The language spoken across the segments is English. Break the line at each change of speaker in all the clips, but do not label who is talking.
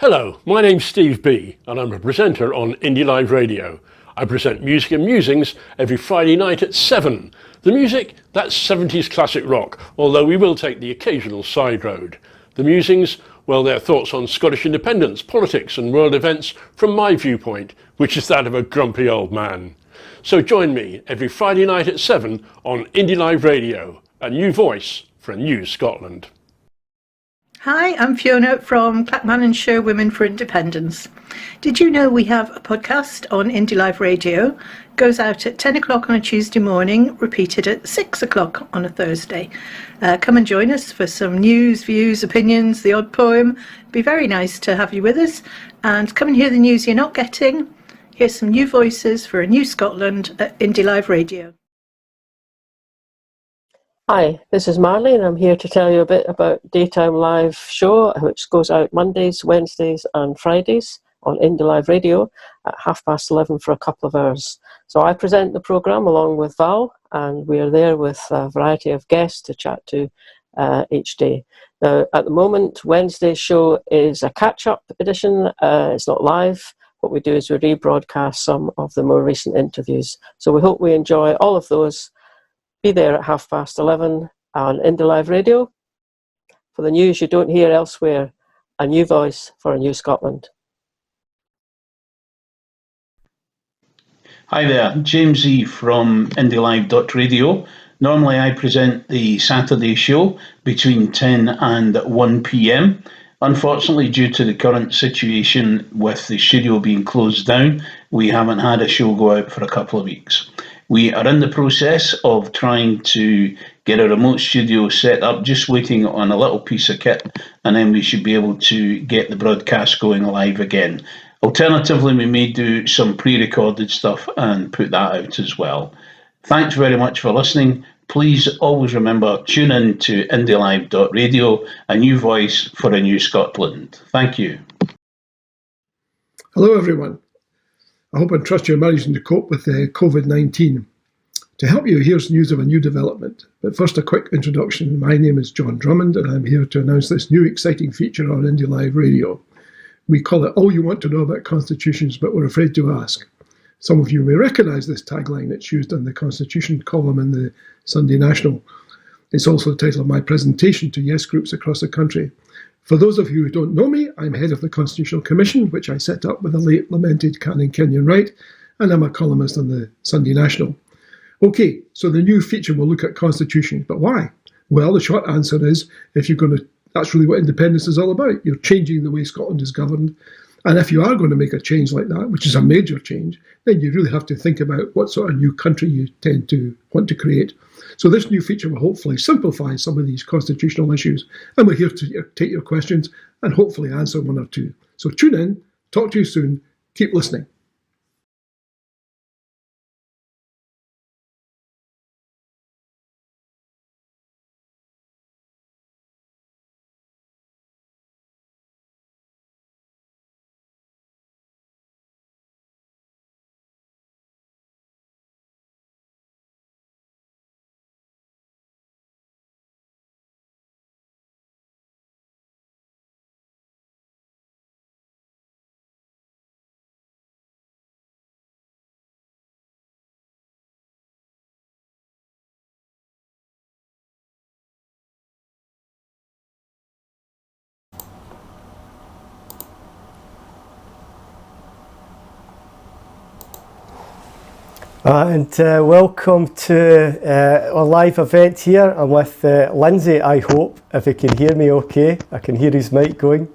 Hello, my name's Steve B and I'm a presenter on Indie Live Radio. I present Music and Musings every Friday night at 7. The music, that's 70s classic rock, although we will take the occasional side road. The musings, well, they're thoughts on Scottish independence, politics and world events from my viewpoint, which is that of a grumpy old man. So join me every Friday night at 7 on Indie Live Radio, a new voice for a new Scotland.
Hi, I'm Fiona from Clackmannanshire Women for Independence. Did you know we have a podcast on Indie Live Radio? Goes out at 10 o'clock on a Tuesday morning, repeated at 6 o'clock on a Thursday. Come and join us for some news, views, opinions, the odd poem. It'd be very nice to have you with us. And come and hear the news you're not getting. Here's some new voices for a new Scotland at Indie Live Radio.
Hi, this is Marley and I'm here to tell you a bit about Daytime Live Show, which goes out Mondays, Wednesdays and Fridays on Indie Live Radio at 11:30 for a couple of hours. So I present the programme along with Val, and we are there with a variety of guests to chat to each day. Now, at the moment, Wednesday's show is a catch-up edition. It's not live. What we do is we rebroadcast some of the more recent interviews. So we hope we enjoy all of those. Be there at 11:30 on Indie Live Radio for the news you don't hear elsewhere, a new voice for a new Scotland.
Hi there, James E from indylive.radio. Normally I present the Saturday show between 10 and 1 p.m. Unfortunately, due to the current situation with the studio being closed down, we haven't had a show go out for a couple of weeks. We are in the process of trying to get a remote studio set up, just waiting on a little piece of kit, and then we should be able to get the broadcast going live again. Alternatively, we may do some pre-recorded stuff and put that out as well. Thanks very much for listening. Please always remember, tune in to indylive.radio, a new voice for a new Scotland. Thank you.
Hello everyone. I hope and trust you're managing to cope with COVID-19. To help you, here's news of a new development. But first, a quick introduction. My name is John Drummond, and I'm here to announce this new exciting feature on Indie Live Radio. We call it All You Want to Know About Constitutions, but we're afraid to ask. Some of you may recognise this tagline. It's used in the Constitution column in the Sunday National. It's also the title of my presentation to yes groups across the country. For those of you who don't know me, I'm head of the Constitutional Commission, which I set up with the late lamented Canon Kenyon Wright, and I'm a columnist on the Sunday National. Okay, so the new feature will look at Constitution, but why? Well, the short answer is, that's really what independence is all about. You're changing the way Scotland is governed, and if you are going to make a change like that, which is a major change, then you really have to think about what sort of new country you tend to want to create. So this new feature will hopefully simplify some of these constitutional issues, and we're here to take your questions and hopefully answer one or two. So tune in, talk to you soon, keep listening.
And welcome to our live event here. I'm with Lindsay, I hope, if he can hear me okay. I can hear his mic going.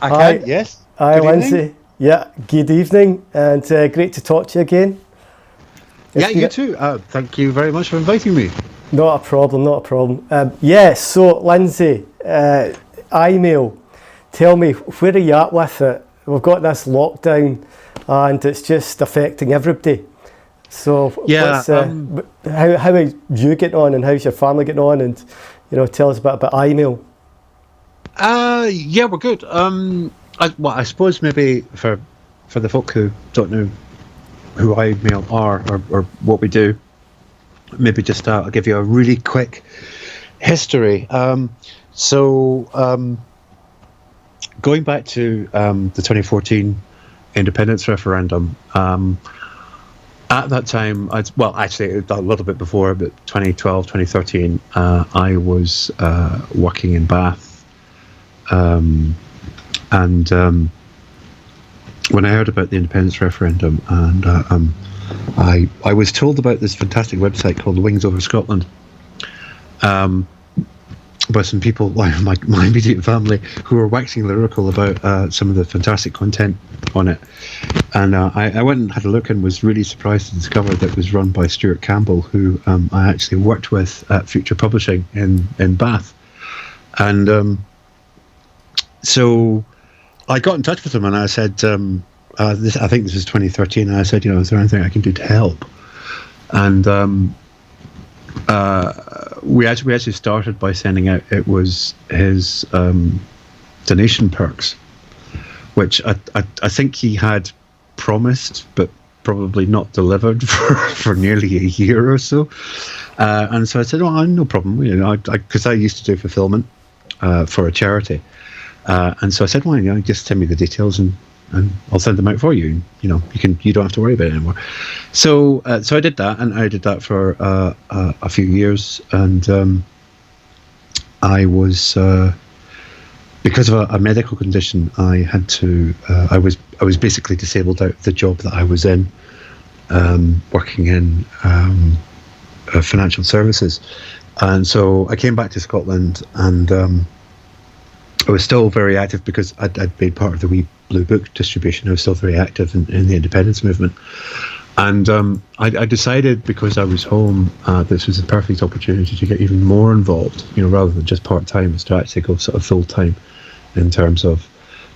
I can, yes.
Hi,
good
Lindsay.
Evening.
Yeah, good evening, and great to talk to you again.
You too. Thank you very much for inviting me.
Not a problem, not a problem. Yes, so Lindsay, iMail, tell me, where are you at with it? We've got this lockdown and it's just affecting everybody. So
yeah,
how are you getting on, and how's your family getting on? And tell us a bit about iMail.
Yeah, we're good. I suppose maybe for the folk who don't know who iMail are or what we do, maybe just I'll give you a really quick history. going back to the 2014 independence referendum, at that time, actually a little bit before, but 2012, 2013, I was working in Bath, and when I heard about the independence referendum, and I was told about this fantastic website called Wings Over Scotland, by some people, like my immediate family, who were waxing lyrical about some of the fantastic content on it. And I went and had a look and was really surprised to discover that it was run by Stuart Campbell, who I actually worked with at Future Publishing in Bath. And so I got in touch with him and I said, I think this was 2013, and I said, is there anything I can do to help? And we actually started by sending out, it was his donation perks, which I think he had promised but probably not delivered for nearly a year or so. And so I said, no problem, because I used to do fulfillment for a charity. And so I said, just send me the details and I'll send them out for you. You don't have to worry about it anymore. So I did that, and I did that for a few years, and I was because of a medical condition, I had to. I was basically disabled out of the job that I was in, working in financial services, and so I came back to Scotland, and I was still very active because I'd been part of the Wee Blue Book distribution. I was still very active in the independence movement. And I decided, because I was home, this was a perfect opportunity to get even more involved, rather than just part-time, is to actually go sort of full-time in terms of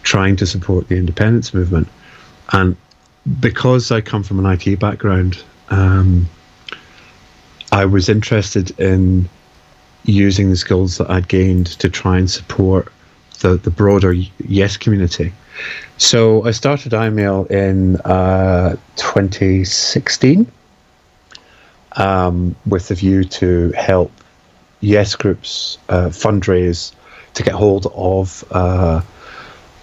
trying to support the independence movement. And because I come from an IT background, I was interested in using the skills that I'd gained to try and support the broader Yes community. So I started iMail in 2016 with the view to help Yes groups fundraise to get hold of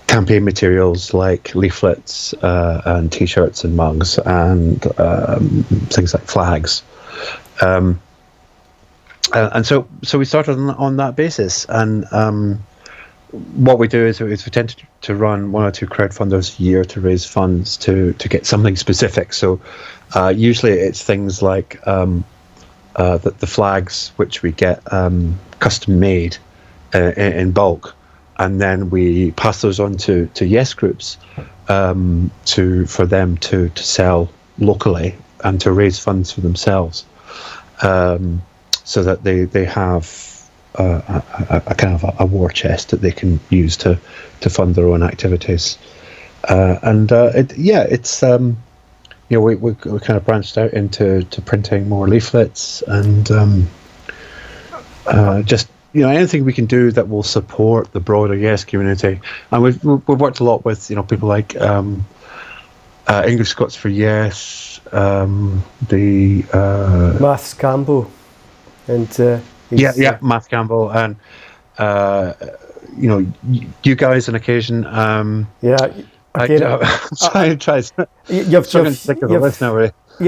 campaign materials like leaflets and T-shirts and mugs and things like flags. And so we started on that basis, and what we do is we tend to run 1 or 2 crowdfunders a year to raise funds to get something specific. So usually it's things like the flags, which we get custom made in bulk, and then we pass those on to Yes groups for them to sell locally and to raise funds for themselves, so that they have a kind of a war chest that they can use to fund their own activities. It's we kind of branched out into printing more leaflets and just anything we can do that will support the broader Yes community. And we've worked a lot with people like Englishscots for Yes, the
Maths Campbell, and
Matt Campbell, and you guys on occasion.
You've
think of the list now, really.
Do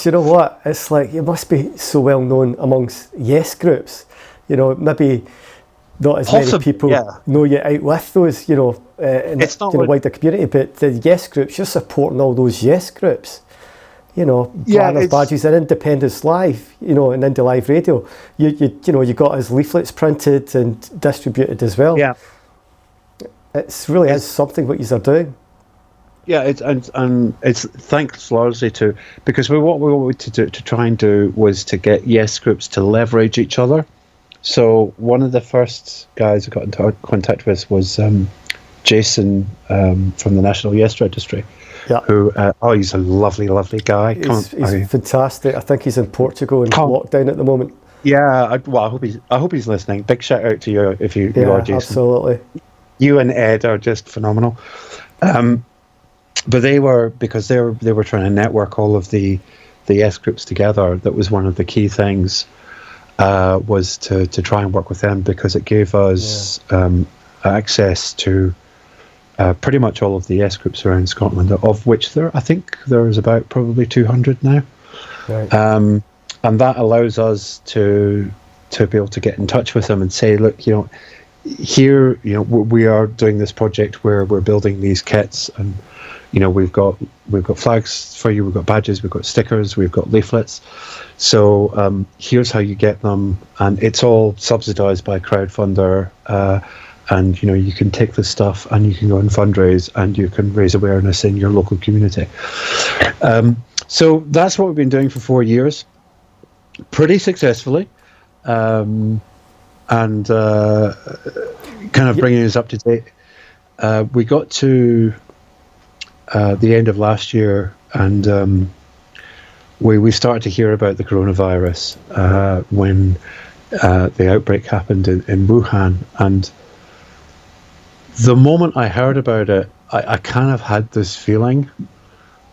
you know what? It's like you must be so well known amongst Yes groups. Maybe not as many people know you out with those. In the wider community, but the Yes groups, you're supporting all those Yes groups. Banners, badges, and Independence Live, and Indie Live Radio. You got his leaflets printed and distributed as well.
Yeah,
it's really is something what you are doing.
Yeah, it's thanks largely to, because what we wanted to try and do was to get Yes groups to leverage each other. So one of the first guys I got in contact with was Jason from the National Yes Registry.
Yeah.
Who? He's a lovely, lovely guy.
He's fantastic. I think he's in Portugal in lockdown at the moment.
Yeah. I hope he's listening. Big shout out to you if you are, Jason.
Absolutely.
You and Ed are just phenomenal. But they were trying to network all of the Yes groups together. That was one of the key things. Was to try and work with them, because it gave us access to pretty much all of the S groups around Scotland, of which I think there's about probably 200 now.
Right.
And that allows us to be able to get in touch with them and say, look, here, we are doing this project where we're building these kits, and we've got flags for you, we've got badges, we've got stickers, we've got leaflets. So here's how you get them, and it's all subsidised by Crowdfunder. And you can take this stuff and you can go and fundraise, and you can raise awareness in your local community. So that's what we've been doing for 4 years, pretty successfully, and kind of bringing us up to date. We got to the end of last year, and we started to hear about the coronavirus when the outbreak happened in Wuhan. And the moment I heard about it, I kind of had this feeling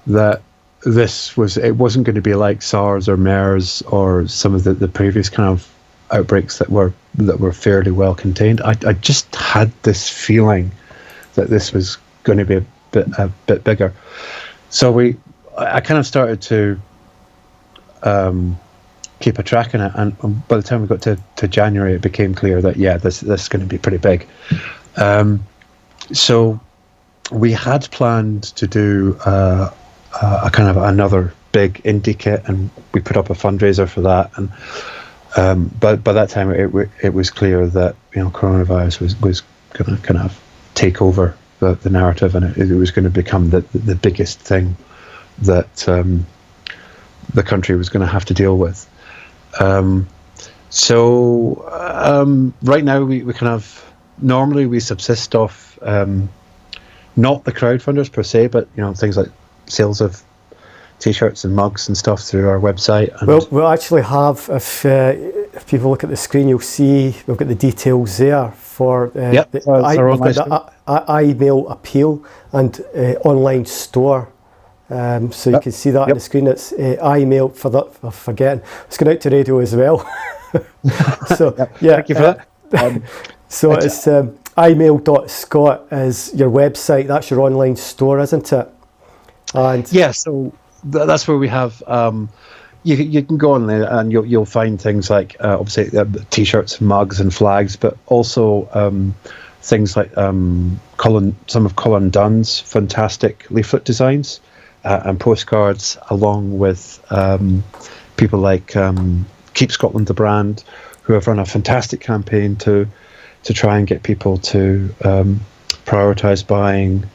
that it wasn't going to be like SARS or MERS or some of the previous kind of outbreaks that were fairly well contained. I just had this feeling that this was going to be a bit bigger. So I kind of started to keep a track on it, and by the time we got to January, it became clear that this is going to be pretty big. So we had planned to do a kind of another big indy kit, and we put up a fundraiser for that. And but by that time, it was clear that coronavirus was going to kind of take over the narrative, and it was going to become the biggest thing that the country was going to have to deal with. So right now we kind of normally we subsist off not the crowdfunders per se, but things like sales of T-shirts and mugs and stuff through our website. And
well, we'll actually have, if people look at the screen, you'll see we've got the details there for the email appeal and online store. So you can see that on the screen. It's email for forgetting. It's going out to radio as well. So
thank you for that.
So it's email.scot is your website. That's your online store, isn't it? And
so that's where we have. You can go on there and you'll find things like obviously T-shirts, mugs, and flags, but also things like some of Colin Dunn's fantastic leaflet designs and postcards, along with people like Keep Scotland the Brand, who have run a fantastic campaign to try and get people to prioritise buying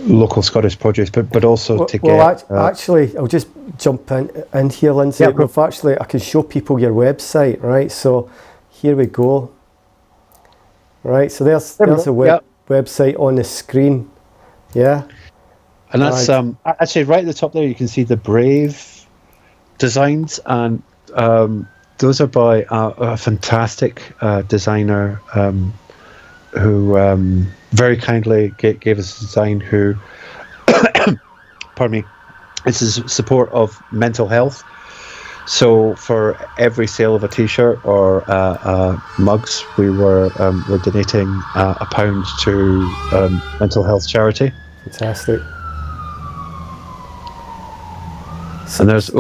local Scottish produce, but also to get.
Actually, I'll just jump in here, Lindsay. I can show people your website, right? So here we go. Right, so there's a website on the screen. Yeah,
and that's actually right at the top there. You can see the Brave designs, and those are by a fantastic designer who very kindly gave us a design. Who, pardon me, this is support of mental health. So for every sale of a T-shirt or mugs, we're donating £1 to mental health charity.
Fantastic.
And there's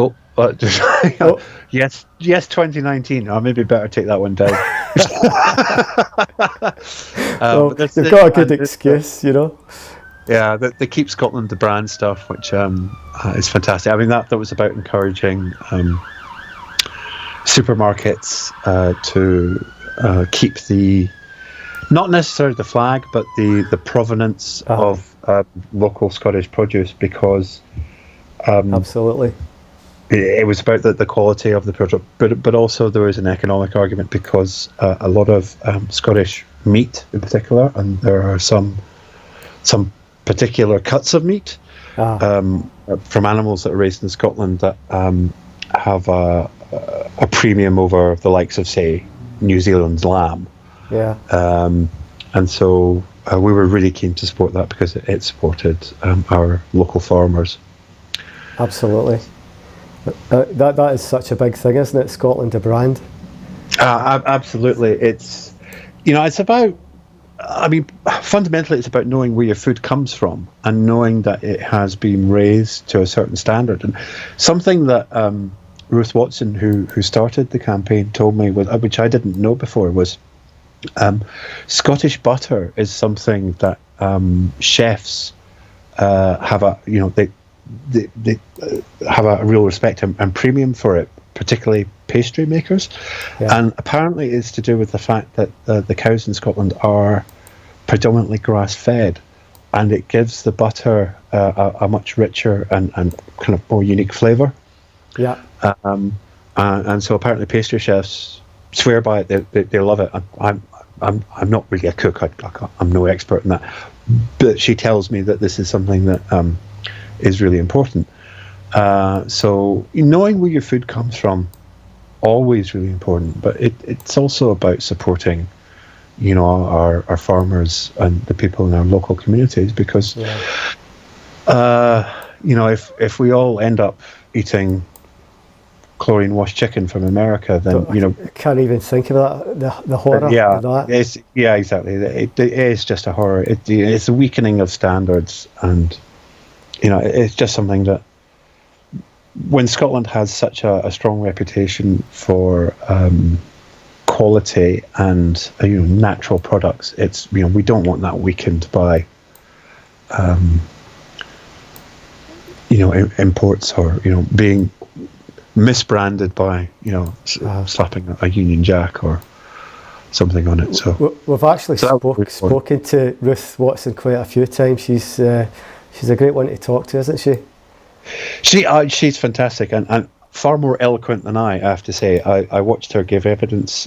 yes 2019. I maybe better take that one down.
You've got a good excuse,
Yeah, the Keep Scotland the Brand stuff, which is fantastic. I mean, that was about encouraging supermarkets to keep not necessarily the flag, but the provenance of local Scottish produce, because
absolutely,
it was about the quality of the product, but also there was an economic argument, because a lot of Scottish meat in particular, and there are some particular cuts of meat from animals that are raised in Scotland that have a premium over the likes of, say, New Zealand's lamb.
Yeah.
And so we were really keen to support that, because it supported our local farmers.
Absolutely. That is such a big thing, isn't it? Scotland, the brand.
Absolutely. It's, it's about, fundamentally it's about knowing where your food comes from and knowing that it has been raised to a certain standard. And something that Ruth Watson, who started the campaign, told me, which I didn't know before, was Scottish butter is something that chefs have they have a real respect and premium for it, particularly pastry makers. Yeah. And apparently it's to do with the fact that the cows in Scotland are predominantly grass-fed, and it gives the butter a much richer and kind of more unique flavour.
Yeah.
And so apparently pastry chefs swear by it. They love it. I'm not really a cook. I'm no expert in that, but she tells me that this is something that is really important. So knowing where your food comes from, always really important. But it's also about supporting, our farmers and the people in our local communities, because, if we all end up eating chlorine-washed chicken from America, then
I can't even think of that. The horror of that.
Exactly. It is just a horror. It's a weakening of standards, and it's just something that, when Scotland has such a strong reputation for quality and natural products, it's we don't want that weakened by imports or being misbranded by slapping a Union Jack or something on it. So
we've actually spoken to Ruth Watson quite a few times. She's a great one to talk to, isn't she?
She's fantastic and far more eloquent than I have to say. I watched her give evidence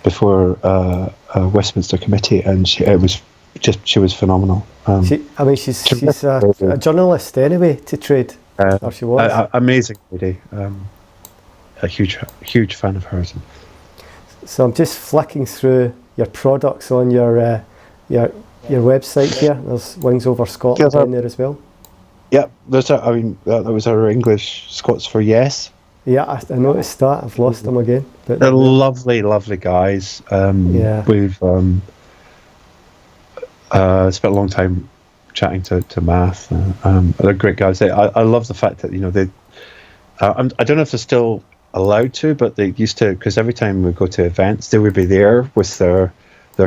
before a Westminster committee, and she was phenomenal.
She's a journalist anyway to trade. Or she was
amazing lady. A huge fan of hers.
So I'm just flicking through your products on your website here. There's Wings Over Scotland in there as well.
Yeah, that was our Englishscots for Yes.
Yeah, I noticed that. I've lost them again. But
they're lovely, lovely guys. We've spent a long time chatting to Math. They're great guys. I love the fact that they. I don't know if they're still allowed to, but they used to, because every time we go to events, they would be there with their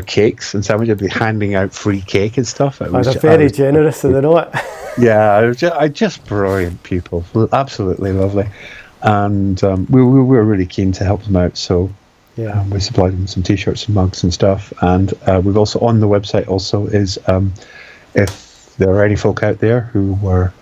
cakes, and somebody would be handing out free cake and stuff.
They're very generous, are they not?
Yeah, just brilliant people, absolutely lovely, and we were really keen to help them out. So we supplied them some T-shirts and mugs and stuff, and we've also on the website also is if there are any folk out there who were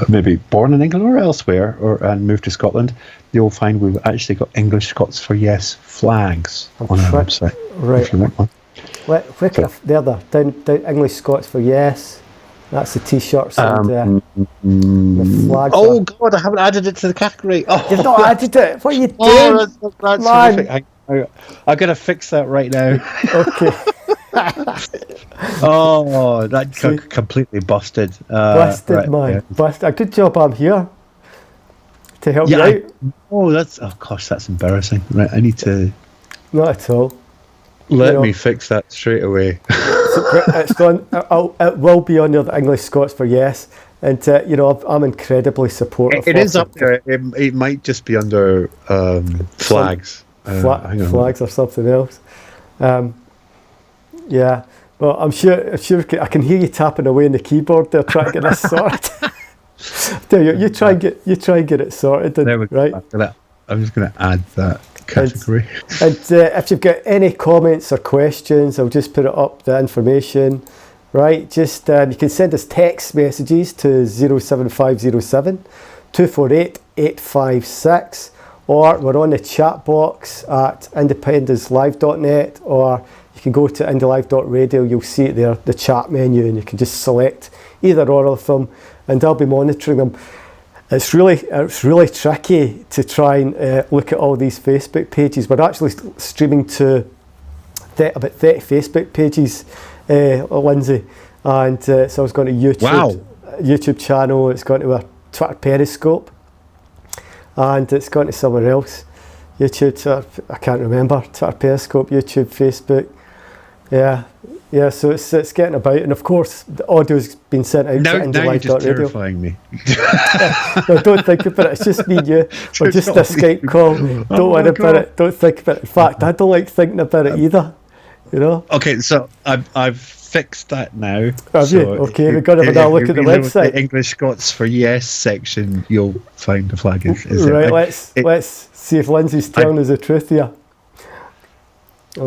maybe born in England or elsewhere and moved to Scotland, you'll find we've actually got Englishscots for Yes flags on our website.
Right.
If you want one.
There, down Englishscots for Yes. That's the T-shirts and the flags.
Oh God, I haven't added it to the category. Oh,
you've not added it. What are you doing?
Oh, that's terrific. I'm going to fix that right now.
Okay.
Oh, that completely busted.
Busted,
right,
man.
Yeah.
Busted. A good job I'm here to help you out.
Gosh, that's embarrassing. Right, I need to.
Not at all.
Let me fix that straight away.
It's gone. It will be under the Englishscots for Yes, and I'm incredibly supportive.
It is up there. It might just be under flags.
Flags or something else. Yeah, well, I'm sure I can hear you tapping away on the keyboard there, trying to get this sorted. You try and get it sorted.
There we go.
Right.
I'm just going to add that category.
And if you've got any comments or questions, I'll just put it up, the information. Right, just you can send us text messages to 07507 248 856, or we're on the chat box at independencelive.net, or you can go to indylive.radio. You'll see it there, the chat menu, and you can just select either or of them, and I'll be monitoring them. It's really tricky to try and look at all these Facebook pages. We're actually streaming to about 30 Facebook pages, Lindsay, and so it's gone to YouTube channel. It's gone to our Twitter Periscope, and it's gone to somewhere else. YouTube, Twitter, I can't remember, Twitter, Periscope, YouTube, Facebook. Yeah, so it's getting about, and of course the audio's been sent out to
Now you're just
indylive.radio.
terrifying me.
No, don't think about it, it's just me and you. We're just a Skype call. Don't worry about it, don't think about it. In fact, I don't like thinking about it either, you know.
Okay, so I've fixed that now.
Have you? Okay, we've got to have another look at the website.
The Englishscots for yes section, you'll find the flag is
right,
there.
let's see if Lindsay's telling us the truth here.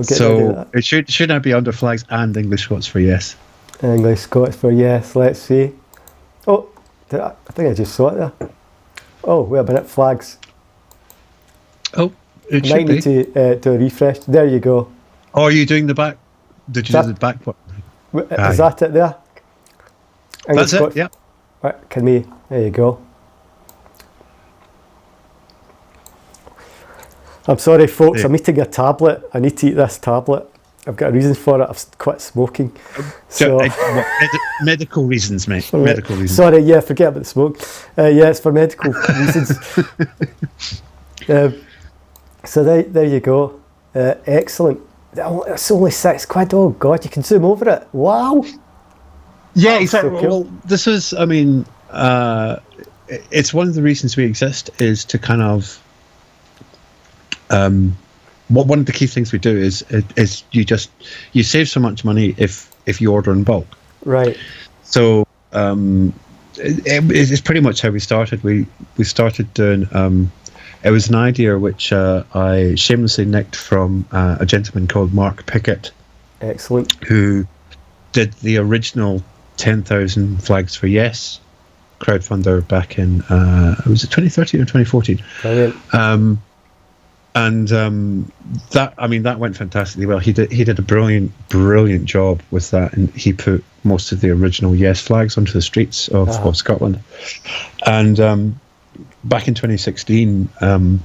So it should now be under flags and Englishscots for yes.
Englishscots for yes, let's see. Oh, I think I just saw it there. Oh, wait a minute, flags.
Oh, it
I
should
might
be.
need to do a refresh. There you go.
Oh, are you doing the back? Did you do the back one?
Is that it there?
That's it, yeah.
Right, there you go. I'm sorry folks, I'm eating a tablet. I need to eat this tablet. I've got a reason for it. I've quit smoking. So
medical reasons, mate. Medical reasons.
Sorry, yeah, forget about the smoke. Yeah, it's for medical reasons. So there you go. Excellent. It's only £6. Oh God, you can zoom over it. Wow.
Yeah, exactly.
So cool.
Well, this is, I mean, it's one of the reasons we exist is to kind of, one of the key things we do is you save so much money if you order in bulk.
Right.
So it's pretty much how we started. We started doing. It was an idea which I shamelessly nicked from a gentleman called Mark Pickett.
Excellent.
Who did the original 10,000 flags for yes crowdfunder back in was it 2013 or 2014?
Brilliant.
That went fantastically well. He did a brilliant job with that, and he put most of the original yes flags onto the streets of Scotland. And back in 2016, I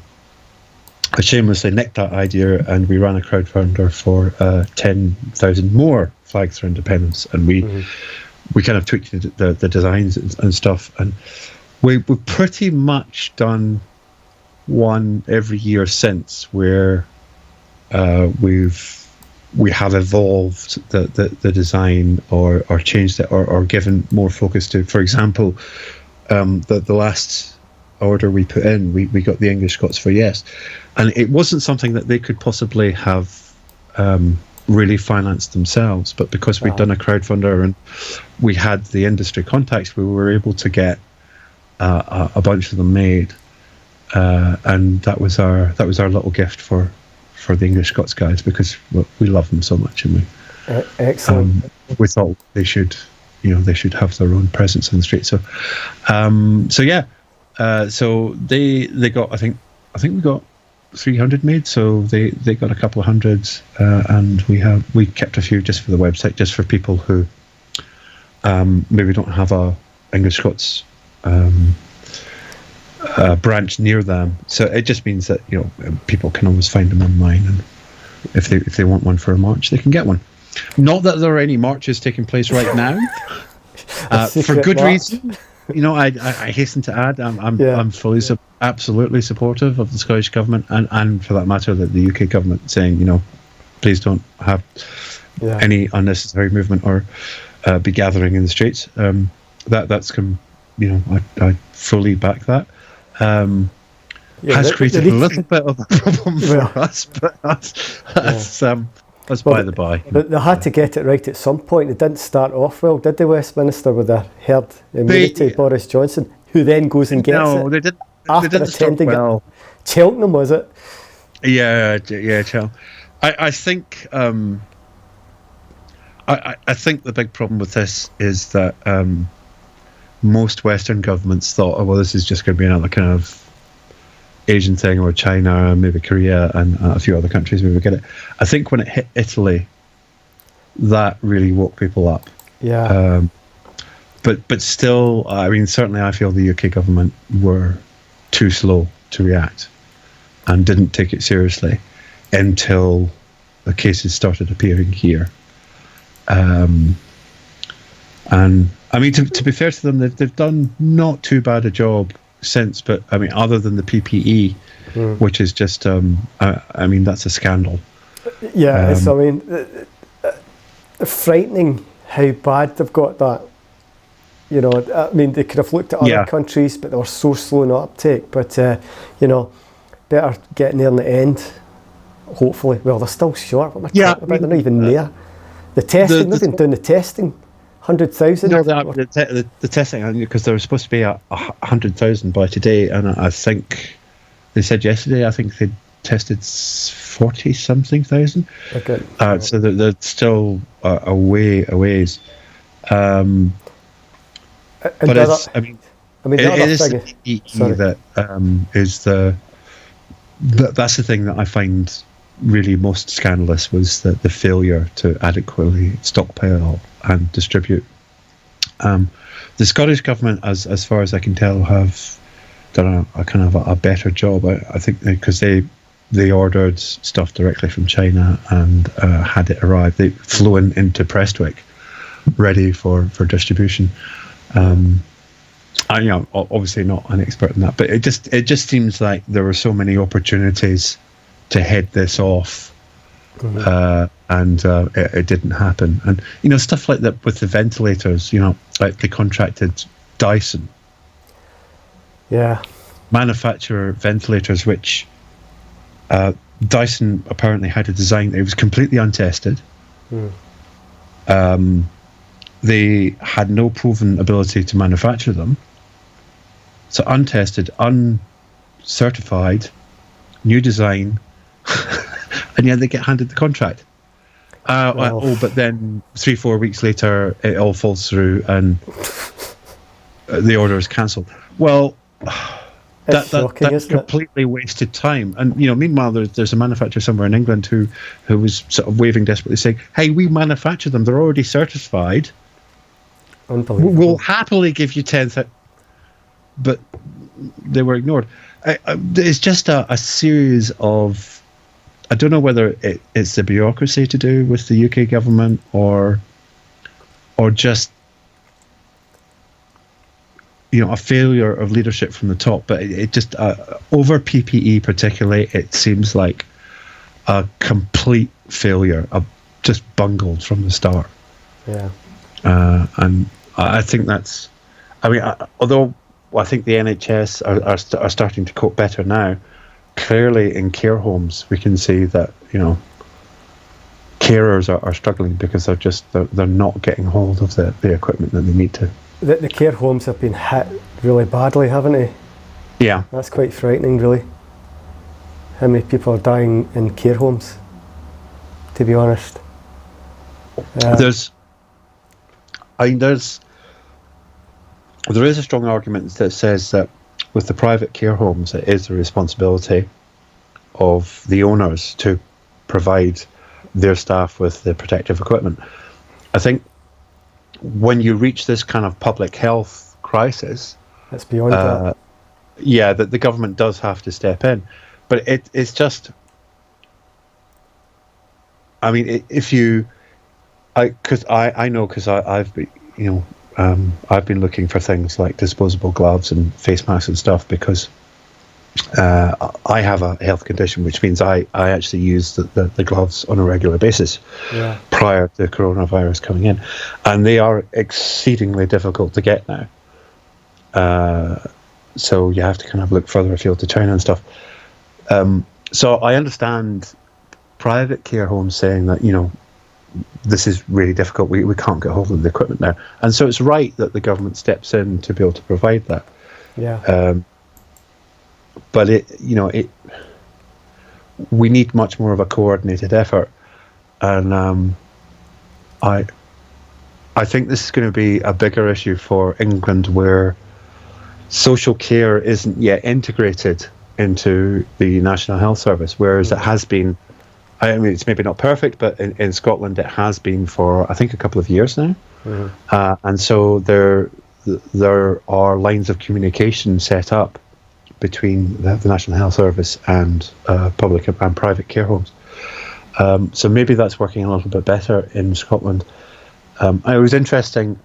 shamelessly nicked that idea, and we ran a crowdfunder for 10,000 more flags for independence, and we kind of tweaked the designs and stuff, and we've pretty much done one every year since, where we have evolved the design or changed it or given more focus to. For example, the last order we put in, we got the Englishscots for yes, and it wasn't something that they could possibly have really financed themselves, but because we'd done a crowdfunder and we had the industry contacts, we were able to get a bunch of them made. And that was our little gift for the Englishscots guys, because we love them so much, and
excellent.
We thought they should have their own presence in the street. So they got, I think we got 300 made. So they got a couple of hundreds, and we kept a few just for the website, just for people who maybe don't have a Englishscots branch near them. So it just means that people can always find them online, and if they want one for a march, they can get one. Not that there are any marches taking place right now, for good reason. I hasten to add, I'm fully absolutely supportive of the Scottish government, and for that matter, the UK government, saying please don't have any unnecessary movement or be gathering in the streets. I fully back that. Has created a little bit of a problem for us, but that's by the by.
But they had to get it right at some point. It didn't start off well, did they, Westminster, with their herd immunity, Boris Johnson, who then goes and gets it?
No, they didn't.
After
they didn't start well.
Cheltenham, was it?
Yeah, Cheltenham. I think I think the big problem with this is that most Western governments thought, oh well, this is just going to be another kind of Asian thing, or China, maybe Korea, and a few other countries maybe get it. I think when it hit Italy, that really woke people up.
Yeah.
But still, I mean, certainly I feel the UK government were too slow to react and didn't take it seriously until the cases started appearing here. And I mean, to be fair to them, they've done not too bad a job since, but I mean, other than the PPE, which is just, I mean, that's a scandal.
Yeah, it's, I mean, frightening how bad they've got that. You know, I mean, they could have looked at other countries, but they were so slow in uptake. But, you know, better getting there in the end, hopefully. Well, they're still short. What am I talking about? They're not even there. The testing, they've been doing the testing. 100,000?
No, the testing, because there was supposed to be 100,000 by today, and I think they said yesterday, I think they tested 40-something thousand.
Okay.
So they're still a ways. But it's, I mean, it is the PPE that's the thing that I find really most scandalous, was the failure to adequately stockpile and distribute. The Scottish government, as far as I can tell, have done a kind of a better job. I think because they ordered stuff directly from China and had it arrive. They flew into Prestwick, ready for distribution. I'm obviously not an expert in that, but it just seems like there were so many opportunities to head this off, and it didn't happen. And you know, stuff like that with the ventilators. You know, like they contracted Dyson, manufacture ventilators, which Dyson apparently had a design that was completely untested. They had no proven ability to manufacture them. So untested, uncertified, new design, and yet they get handed the contract. But then 3-4 weeks later, it all falls through and the order is cancelled. Well, that's completely wasted time. And you know, meanwhile, there's a manufacturer somewhere in England who was sort of waving desperately, saying, "Hey, we manufacture them; they're already certified.
Unbelievable.
We'll happily give you 10,000." But they were ignored. It's just a series of, I don't know whether it's the bureaucracy to do with the UK government or just, you know, a failure of leadership from the top. But it just over PPE particularly, it seems like a complete failure, just bungled from the start. And I think that's, I mean, although I think the NHS are starting to cope better now, clearly in care homes we can see that, you know, carers are struggling because they're not getting hold of the equipment that they need to.
The care homes have been hit really badly, haven't they?
Yeah.
That's quite frightening, really. How many people are dying in care homes, to be honest.
There is a strong argument that says that with the private care homes, it is the responsibility of the owners to provide their staff with the protective equipment. I think when you reach this kind of public health crisis,
it's beyond that.
Yeah, that the government does have to step in, but it's just, I mean, because I've been, you know, I've been looking for things like disposable gloves and face masks and stuff because I have a health condition, which means I actually use the gloves on a regular basis prior to coronavirus coming in. And they are exceedingly difficult to get now. So you have to kind of look further afield to China and stuff. So I understand private care homes saying that, you know, this is really difficult. We can't get hold of the equipment now. And so it's right that the government steps in to be able to provide that. But we need much more of a coordinated effort. And I think this is going to be a bigger issue for England, where social care isn't yet integrated into the National Health Service, whereas it has been. I mean, it's maybe not perfect, but in Scotland it has been for, I think, a couple of years now. And so there are lines of communication set up between the National Health Service and public and private care homes. So maybe that's working a little bit better in Scotland. It was interesting.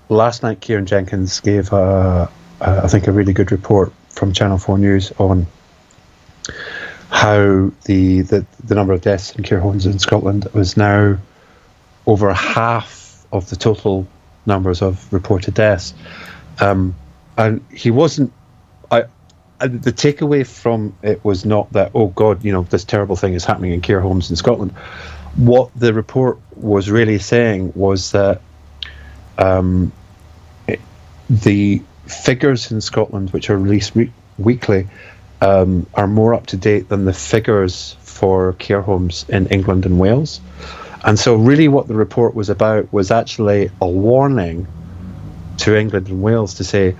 Last night, Kieran Jenkins gave a I think, a really good report from Channel 4 News on how the number of deaths in care homes in Scotland was now over half of the total numbers of reported deaths. And he wasn't. The takeaway from it was not that, oh God, this terrible thing is happening in care homes in Scotland. What the report was really saying was that the figures in Scotland, which are released weekly, are more up to date than the figures for care homes in England and Wales. And so really what the report was about was actually a warning to England and Wales to say,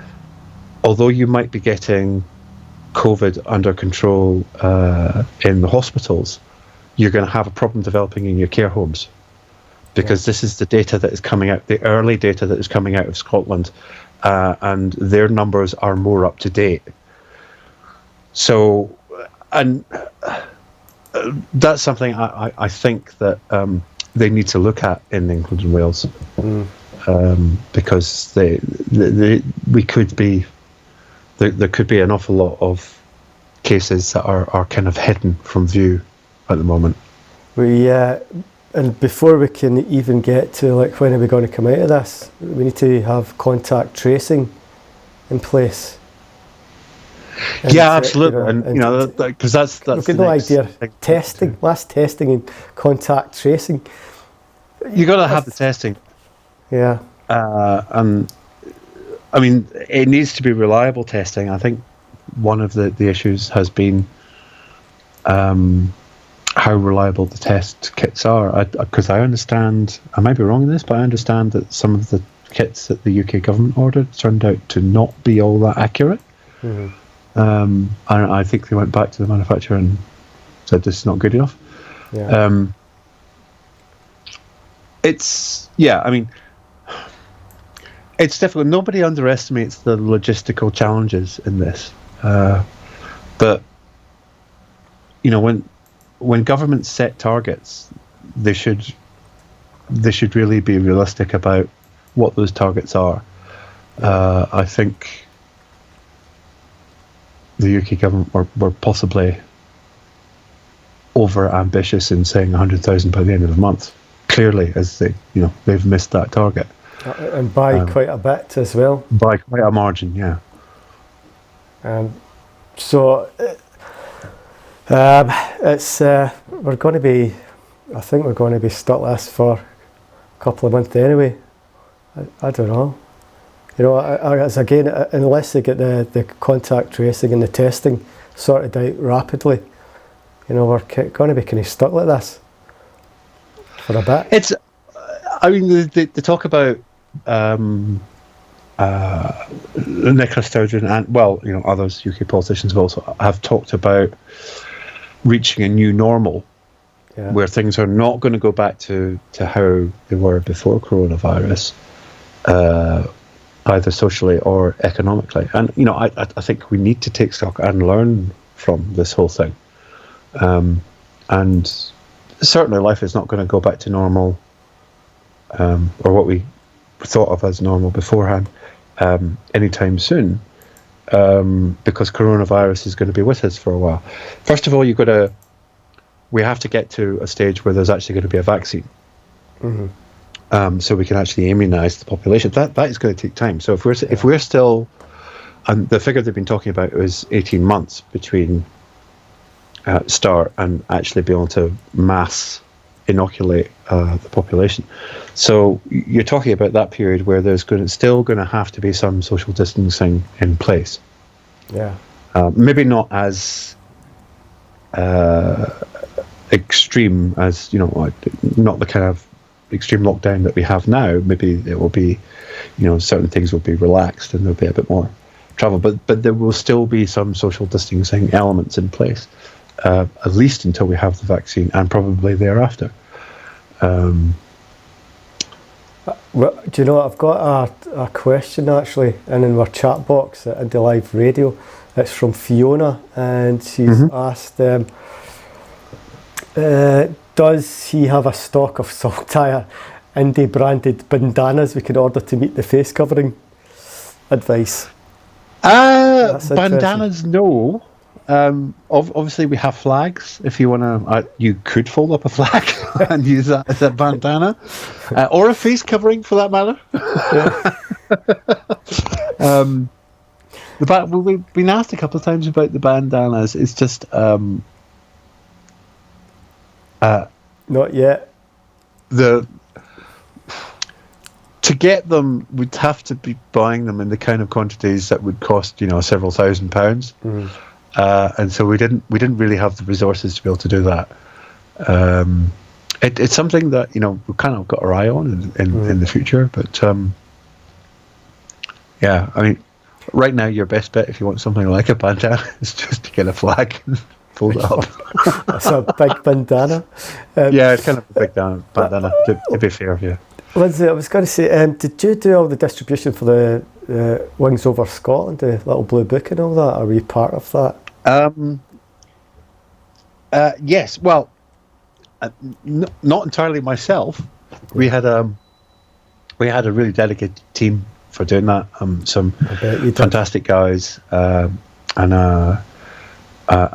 although you might be getting COVID under control in the hospitals, you're going to have a problem developing in your care homes, because this is the data that is coming out, the early data that is coming out of Scotland, and their numbers are more up to date. So, and that's something I think that they need to look at in England and Wales, because we could be, there could be an awful lot of cases that are kind of hidden from view at the moment.
And before we can even get to like when are we going to come out of this, we need to have contact tracing in place.
Yeah, absolutely, and because that's
we've got no idea. Testing, mass testing and contact tracing.
You got to have the testing.
Yeah.
And I mean, it needs to be reliable testing. I think one of the issues has been how reliable the test kits are. Because I understand, I might be wrong in this, but I understand that some of the kits that the UK government ordered turned out to not be all that accurate. Mm-hmm. I think they went back to the manufacturer and said this is not good enough. Yeah. It's difficult. Nobody underestimates the logistical challenges in this. But when governments set targets, they should really be realistic about what those targets are. I think the UK government were possibly over ambitious in saying 100,000 by the end of the month. Clearly, as they've missed that target,
and by quite a bit as well.
By quite a margin, yeah.
So it's we're going to be. I think we're going to be stuck with this for a couple of months anyway. I don't know. As again, unless they get the contact tracing and the testing sorted out rapidly, we're going to be kind of stuck like this for a bit.
They talk about Nicola Sturgeon and others, UK politicians have talked about reaching a new normal, where things are not going to go back to how they were before coronavirus, either socially or economically. And I think we need to take stock and learn from this whole thing. And certainly life is not going to go back to normal, or what we thought of as normal beforehand, anytime soon, because coronavirus is going to be with us for a while. First of all, we have to get to a stage where there's actually going to be a vaccine. Mm-hmm. So we can actually immunise the population. That is going to take time. So if we're still, and the figure they've been talking about is 18 months between start and actually be able to mass inoculate the population. So you're talking about that period where there's still going to have to be some social distancing in place.
Yeah.
Maybe not as extreme as not the kind of extreme lockdown that we have now. Maybe it will be, certain things will be relaxed and there'll be a bit more travel, but there will still be some social distancing elements in place, at least until we have the vaccine, and probably thereafter.
Well, do you know what? I've got a question actually in our chat box at Indy Live Radio. It's from Fiona, and she's asked, does he have a stock of Saltire Indy branded bandanas we could order to meet the face covering advice? That's interesting.
Bandanas, no. Obviously, we have flags. If you want to, you could fold up a flag and use that as a bandana, or a face covering for that matter. We've been asked a couple of times about the bandanas. It's just
not yet.
To get them, we'd have to be buying them in the kind of quantities that would cost, several £1,000s. And so we didn't really have the resources to be able to do that. It's something that we've kind of got our eye on in the future. But yeah, I mean, right now your best bet if you want something like a bandana is just to get a flag and fold it up.
That's a big bandana.
Yeah, it's kind of a big bandana. To be fair, yeah.
Lindsay, I was going to say, did you do all the distribution for the Wings Over Scotland, the little blue book and all that? Are we part of that?
Yes. Well, not entirely myself. We had a really dedicated team for doing that. Some fantastic guys and a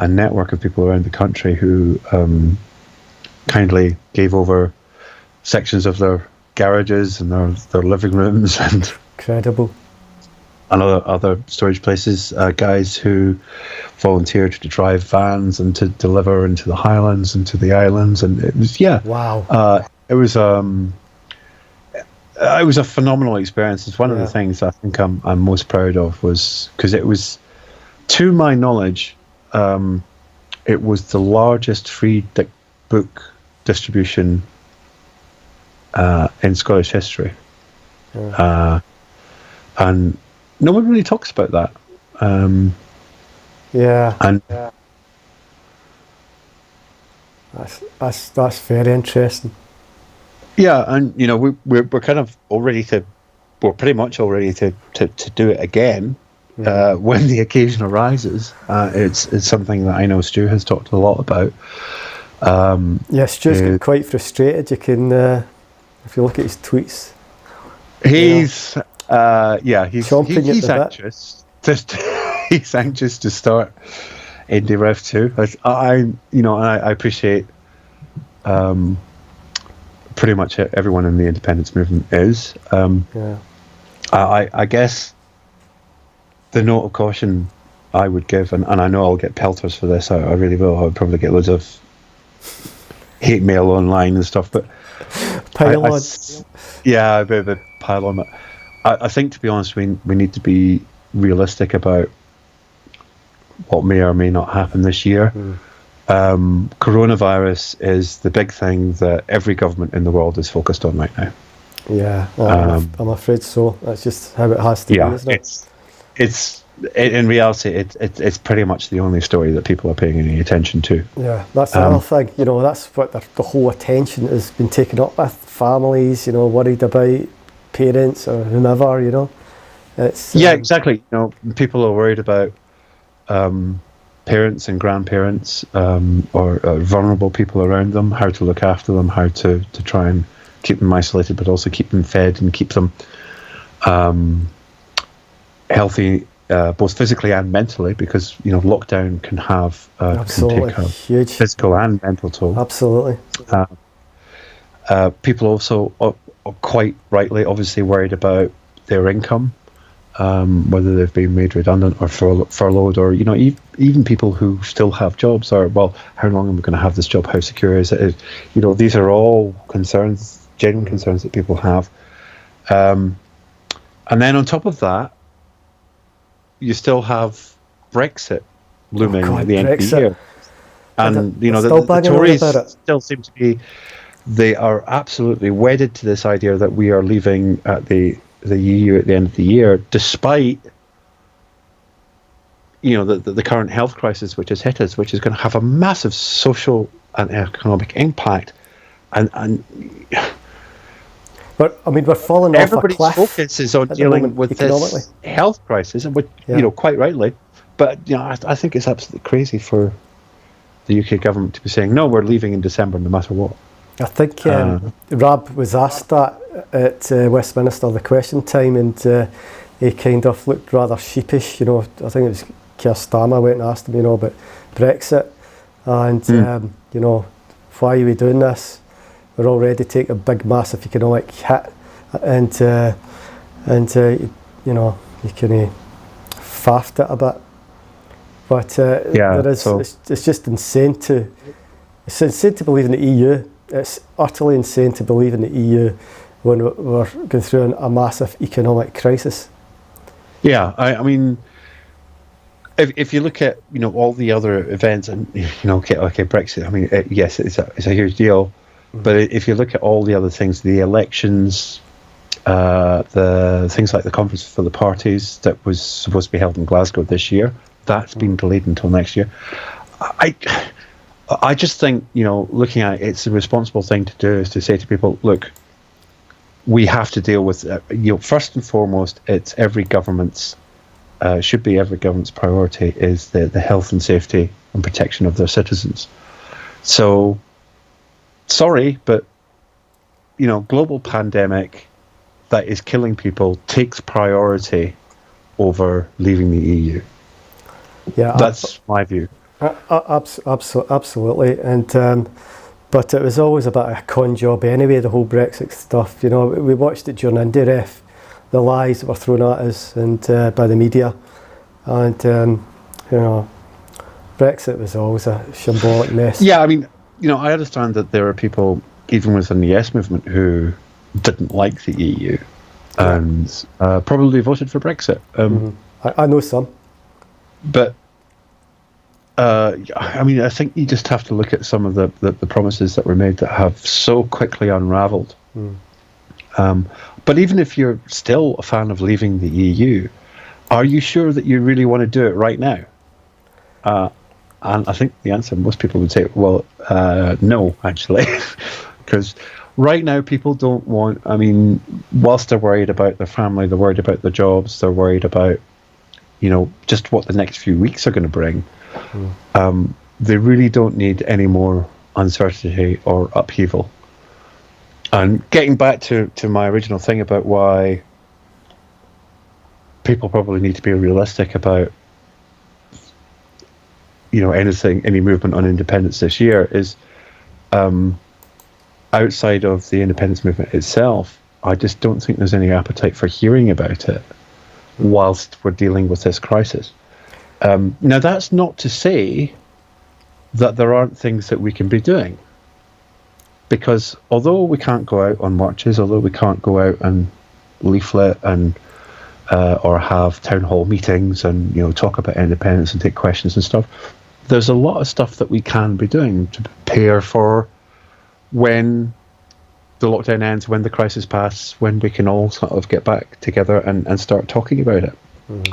network of people around the country who kindly gave over sections of their garages and their living rooms and
incredible,
and other storage places. Guys who volunteered to drive vans and to deliver into the Highlands and to the islands, and it was
wow.
It was a phenomenal experience. It's one of the things I think I'm most proud of, was because it was, to my knowledge, it was the largest free book distribution in Scottish history, and no one really talks about that. And
that's very interesting.
Yeah, and we're kind of we're pretty much all ready to do it again when the occasion arises. It's something that I know Stu has talked a lot about.
Stu's got quite frustrated. You can, if you look at his tweets,
he's anxious. He's anxious to start Indy Rev 2. I appreciate pretty much everyone in the independence movement is. I guess the note of caution I would give, and I know I'll get pelters for this, I really will. I'll probably get loads of hate mail online and stuff, but
pile on.
A bit of a pile on. I think, to be honest, we need to be realistic about what may or may not happen this year. Coronavirus is the big thing that every government in the world is focused on right now.
Yeah, I'm afraid so. That's just how it has to be, isn't it?
It's in reality, it's pretty much the only story that people are paying any attention to.
Yeah, that's another thing. That's what the whole attention has been taken up with. Families, worried about parents or whomever. It's
exactly. People are worried about parents and grandparents or vulnerable people around them, how to look after them, how to try and keep them isolated, but also keep them fed and keep them healthy, both physically and mentally, because lockdown can have can take a
huge
physical and mental toll.
Absolutely.
People also are quite rightly obviously worried about their income, whether they've been made redundant or furloughed, or even people who still have jobs, or how long am I going to have this job? How secure is it? These are all concerns, genuine concerns that people have. And then on top of that, you still have Brexit looming at the end of the year, and the Tories still seem to be. They are absolutely wedded to this idea that we are leaving at the EU at the end of the year, despite the current health crisis which has hit us, which is going to have a massive social and economic impact, and
but we're falling off a cliff.
Everybody's focus is on dealing with this health crisis, and quite rightly. But I think it's absolutely crazy for the UK government to be saying no, we're leaving in December no matter what.
I think Rab was asked that at Westminster, the question time, and he kind of looked rather sheepish. I think it was Keir Starmer went and asked him, about Brexit, and why are we doing this? We're already taking a big, massive economic hit, and you kind of faffed it a bit. But it's just insane to believe in the EU. It's utterly insane to believe in the EU when we're going through a massive economic crisis.
Yeah, I mean, if you look at all the other events, and okay, Brexit. I mean, yes, it's a huge deal, but if you look at all the other things, the elections, the things like the conference for the parties that was supposed to be held in Glasgow this year, that's been delayed until next year. I just think, looking at it, it's a responsible thing to do is to say to people, look, we have to deal with, first and foremost, it's should be every government's priority is the health and safety and protection of their citizens. So, sorry, but, global pandemic that is killing people takes priority over leaving the EU. Yeah, that's my view.
Absolutely, and but it was always a bit of a con job anyway. The whole Brexit stuff, we watched it during Indy Ref, the lies that were thrown at us and by the media, and Brexit was always a shambolic mess.
Yeah, I mean, I understand that there are people even within the Yes movement who didn't like the EU and probably voted for Brexit.
I know some,
but. I mean, I think you just have to look at some of the promises that were made that have so quickly unravelled. But even if you're still a fan of leaving the EU, are you sure that you really want to do it right now? And I think the answer, most people would say, well, no, actually. Because right now people don't want, I mean, whilst they're worried about their family, they're worried about their jobs, they're worried about, just what the next few weeks are going to bring. They really don't need any more uncertainty or upheaval. And getting back to my original thing about why people probably need to be realistic about any movement on independence this year is outside of the independence movement itself, I just don't think there's any appetite for hearing about it whilst we're dealing with this crisis. Now, that's not to say that there aren't things that we can be doing. Because although we can't go out on marches, although we can't go out and leaflet and or have town hall meetings and talk about independence and take questions and stuff, there's a lot of stuff that we can be doing to prepare for when the lockdown ends, when the crisis passes, when we can all sort of get back together and start talking about it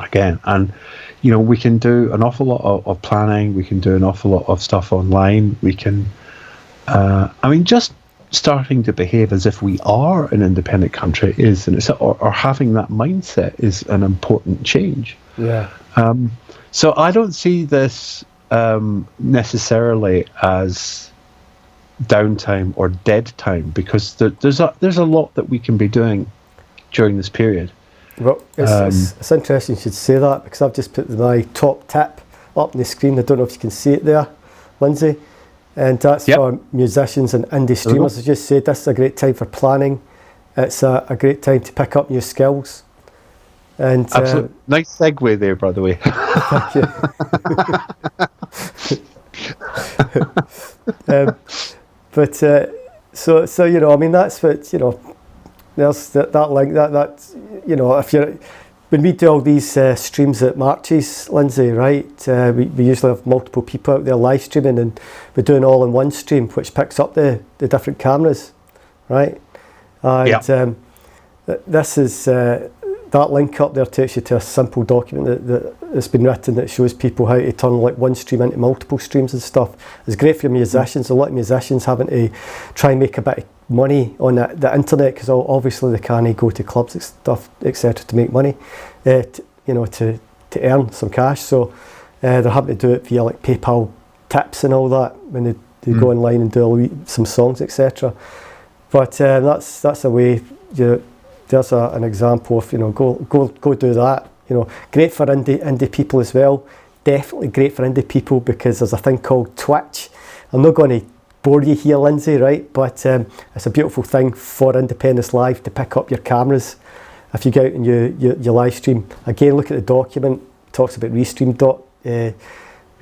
again. And we can do an awful lot of planning. We can do an awful lot of stuff online. We can, just starting to behave as if we are an independent country is, and or having that mindset is an important change.
Yeah.
So I don't see this necessarily as downtime or dead time, because there's a lot that we can be doing during this period.
Well, it's interesting you should say that, because I've just put my top tip up on the screen. I don't know if you can see it there, Lindsay. And that's for musicians and indie streamers. As I just said, this is a great time for planning. It's a great time to pick up new skills. And
absolutely. Nice segue there, by the way.
Thank you. That's what, there's that link, if you're, when we do all these streams at marches, Lindsay, right, we usually have multiple people out there live streaming, and we're doing all in one stream, which picks up the different cameras, right? And this is, that link up there takes you to a simple document that's been written that shows people how to turn like one stream into multiple streams and stuff. It's great for musicians. A lot of musicians having to try and make a bit of money on the internet, because obviously they can't go to clubs and stuff, etc., to make money, to earn some cash. So they're having to do it via like PayPal tips and all that when they go online and do some songs, etc. But that's a way there's an example of, go do that. Great for indie people as well. Definitely great for indie people because there's a thing called Twitch. I'm not going to bore you here, Lindsay, right? But it's a beautiful thing for Independence Live to pick up your cameras. If you go out and you live stream, again, look at the document. It talks about Restream. I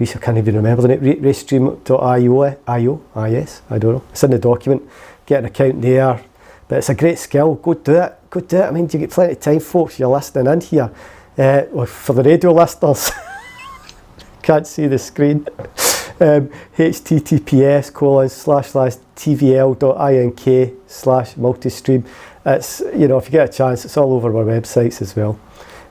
can't even remember the name. Restream.io. Yes, I don't know. It's in the document. Get an account there. But it's a great skill. Go do it. I mean, you get plenty of time, folks. You're listening in here. For the radio listeners, can't see the screen. https://tvl.ink/multistream. It's, if you get a chance, it's all over our websites as well.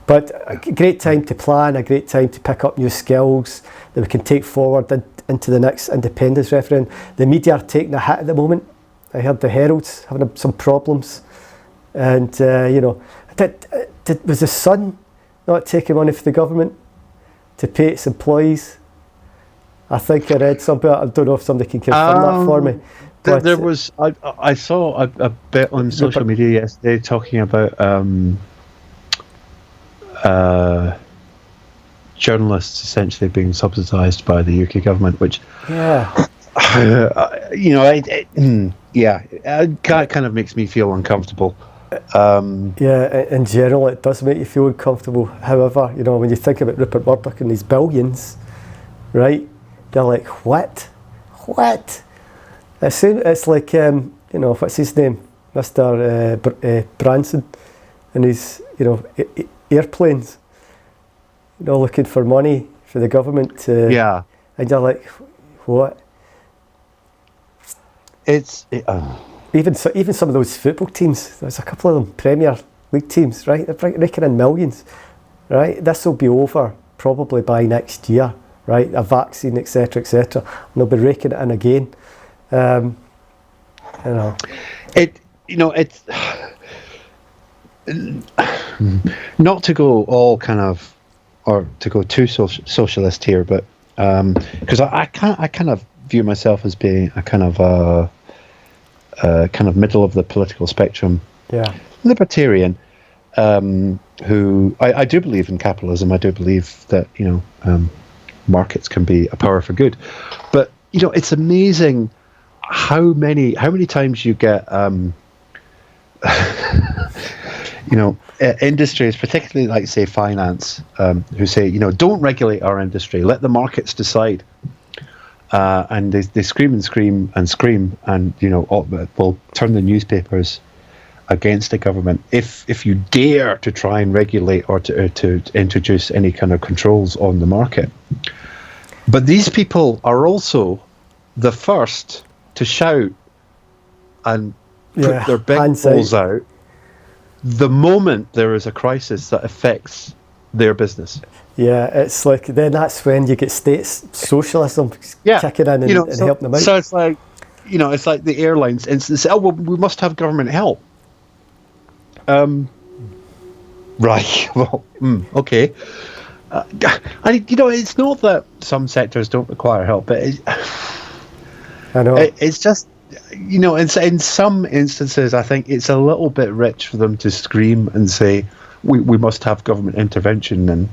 But a great time to plan, a great time to pick up new skills that we can take forward into the next independence referendum. The media are taking a hit at the moment. I heard the Herald's having some problems. And, was the Sun not taking money for the government to pay its employees? I think I read something. I don't know if somebody can confirm that for me. But
there was. I saw a bit on social media yesterday talking about journalists essentially being subsidised by the UK government, which it kind of makes me feel uncomfortable.
In general, it does make you feel uncomfortable. However, when you think about Rupert Murdoch and these billions, right? They're like, what? It's like, what's his name? Mr. Branson and his, airplanes, looking for money for the government to...
Yeah.
And you're like, what? Even some of those football teams, there's a couple of them, Premier League teams, right? They're raking in millions, right? This will be over probably by next year, right? A vaccine, etc., etc. And they'll be raking it in again.
It's not to go all kind of, or to go too socialist here, but because I kind of view myself as being a kind of middle of the political spectrum, libertarian, who I do believe in capitalism. I do believe that markets can be a power for good, but it's amazing how many times you get industries, particularly like say finance, who say don't regulate our industry, let the markets decide, and they scream and will turn the newspapers against the government if you dare to try and regulate or to introduce any kind of controls on the market. But these people are also the first to shout and put their big balls out the moment there is a crisis that affects their business. Yeah,
it's like then that's when you get state socialism kicking in and helping them out.
So it's like, it's like the airlines instance. Oh, well, we must have government help. Right. Well, okay. And it's not that some sectors don't require help, but
I know
it's just in some instances, I think it's a little bit rich for them to scream and say we must have government intervention and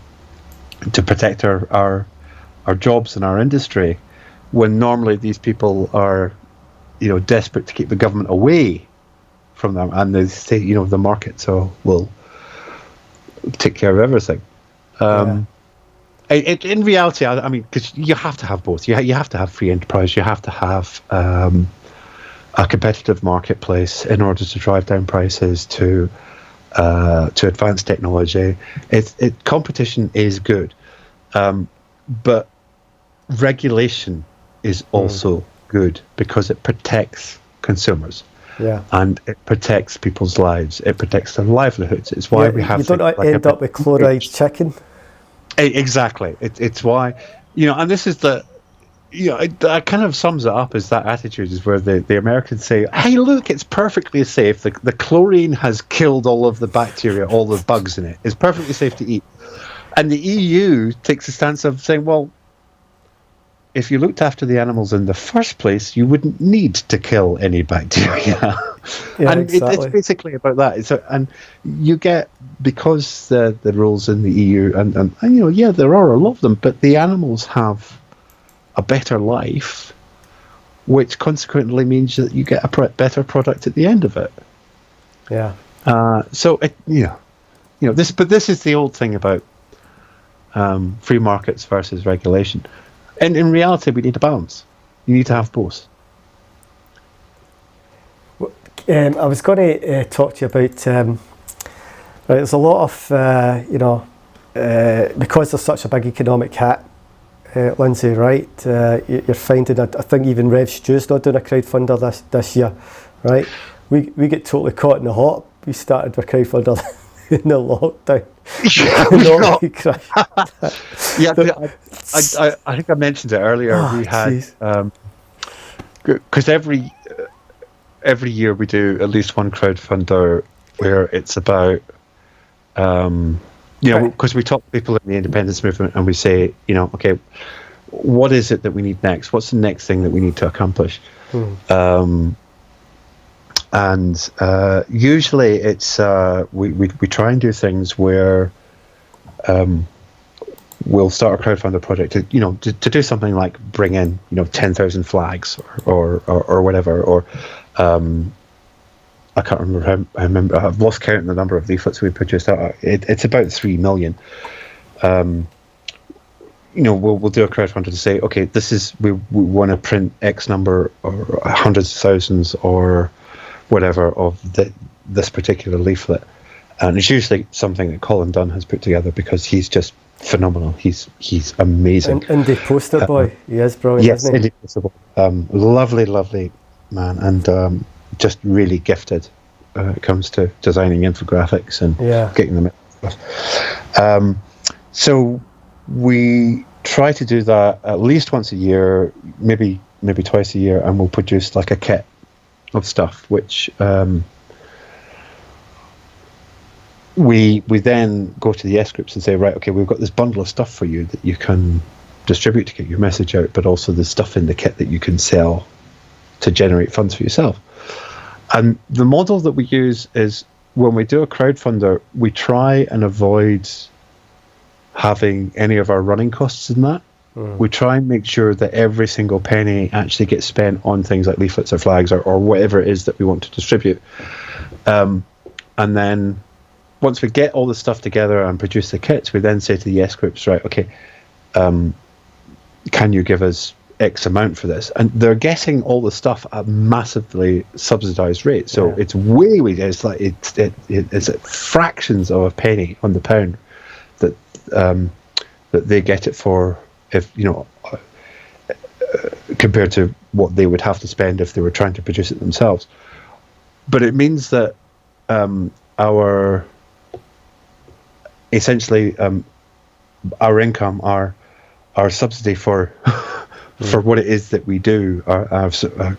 to protect our jobs and our industry, when normally these people are desperate to keep the government away from them, and they say the markets will take care of everything. In reality, I mean, because you have to have both. You have to have free enterprise. You have to have a competitive marketplace in order to drive down prices to advance technology. Competition is good, but regulation is also good because it protects consumers.
Yeah,
and it protects people's lives. It protects their livelihoods. It's why we have.
You don't end up with chloride chicken.
Exactly. It's why, and this is the, that kind of sums it up, is that attitude is where the Americans say, hey, look, it's perfectly safe. The chlorine has killed all of the bacteria, all the bugs in it. It's perfectly safe to eat. And the EU takes a stance of saying, well, if you looked after the animals in the first place, you wouldn't need to kill any bacteria.
Yeah,
and
exactly.
it's basically about that. And you get, because the rules in the EU, and there are a lot of them, but the animals have a better life, which consequently means that you get a better product at the end of it.
Yeah.
So this is the old thing about free markets versus regulation, and in reality, we need a balance. You need to have both.
I was going to talk to you about. There's a lot of because there's such a big economic hit, Lindsay. Right, you're finding. I think even Rev Stew's not doing a crowdfunder this year, right? We get totally caught in the hot. We started with crowdfunder in the lockdown.
I think I mentioned it earlier. We had because every year we do at least one crowdfunder where it's about because we talk to people in the independence movement and we say, okay, what is it that we need next? What's the next thing that we need to accomplish? And usually it's we try and do things where we'll start a crowdfunder project to do something like bring in 10,000 flags or whatever, or I can't remember I remember I've lost count of the number of leaflets we produced. It's about 3 million. We'll do a crowdfunder to say, okay, this is we want to print X number or hundreds of thousands or whatever of this particular leaflet, and it's usually something that Colin Dunn has put together because he's just phenomenal. He's amazing.
Indie poster boy, he is brilliant.
Yes,
isn't he?
Indie poster boy. Lovely man, and just really gifted when it comes to designing infographics and getting them across. So we try to do that at least once a year, maybe twice a year, and we'll produce like a kit of stuff, which we then go to the S groups and say, right, okay, we've got this bundle of stuff for you that you can distribute to get your message out, but also the stuff in the kit that you can sell to generate funds for yourself. And the model that we use is when we do a crowdfunder, we try and avoid having any of our running costs in that. We try and make sure that every single penny actually gets spent on things like leaflets or flags or whatever it is that we want to distribute. And then once we get all the stuff together and produce the kits, we then say to the S groups, right, okay, can you give us X amount for this? And they're getting all the stuff at massively subsidized rate. So it's it's like it's at fractions of a penny on the pound that they get it for, if compared to what they would have to spend if they were trying to produce it themselves. But it means that our income, our subsidy for what it is that we do, our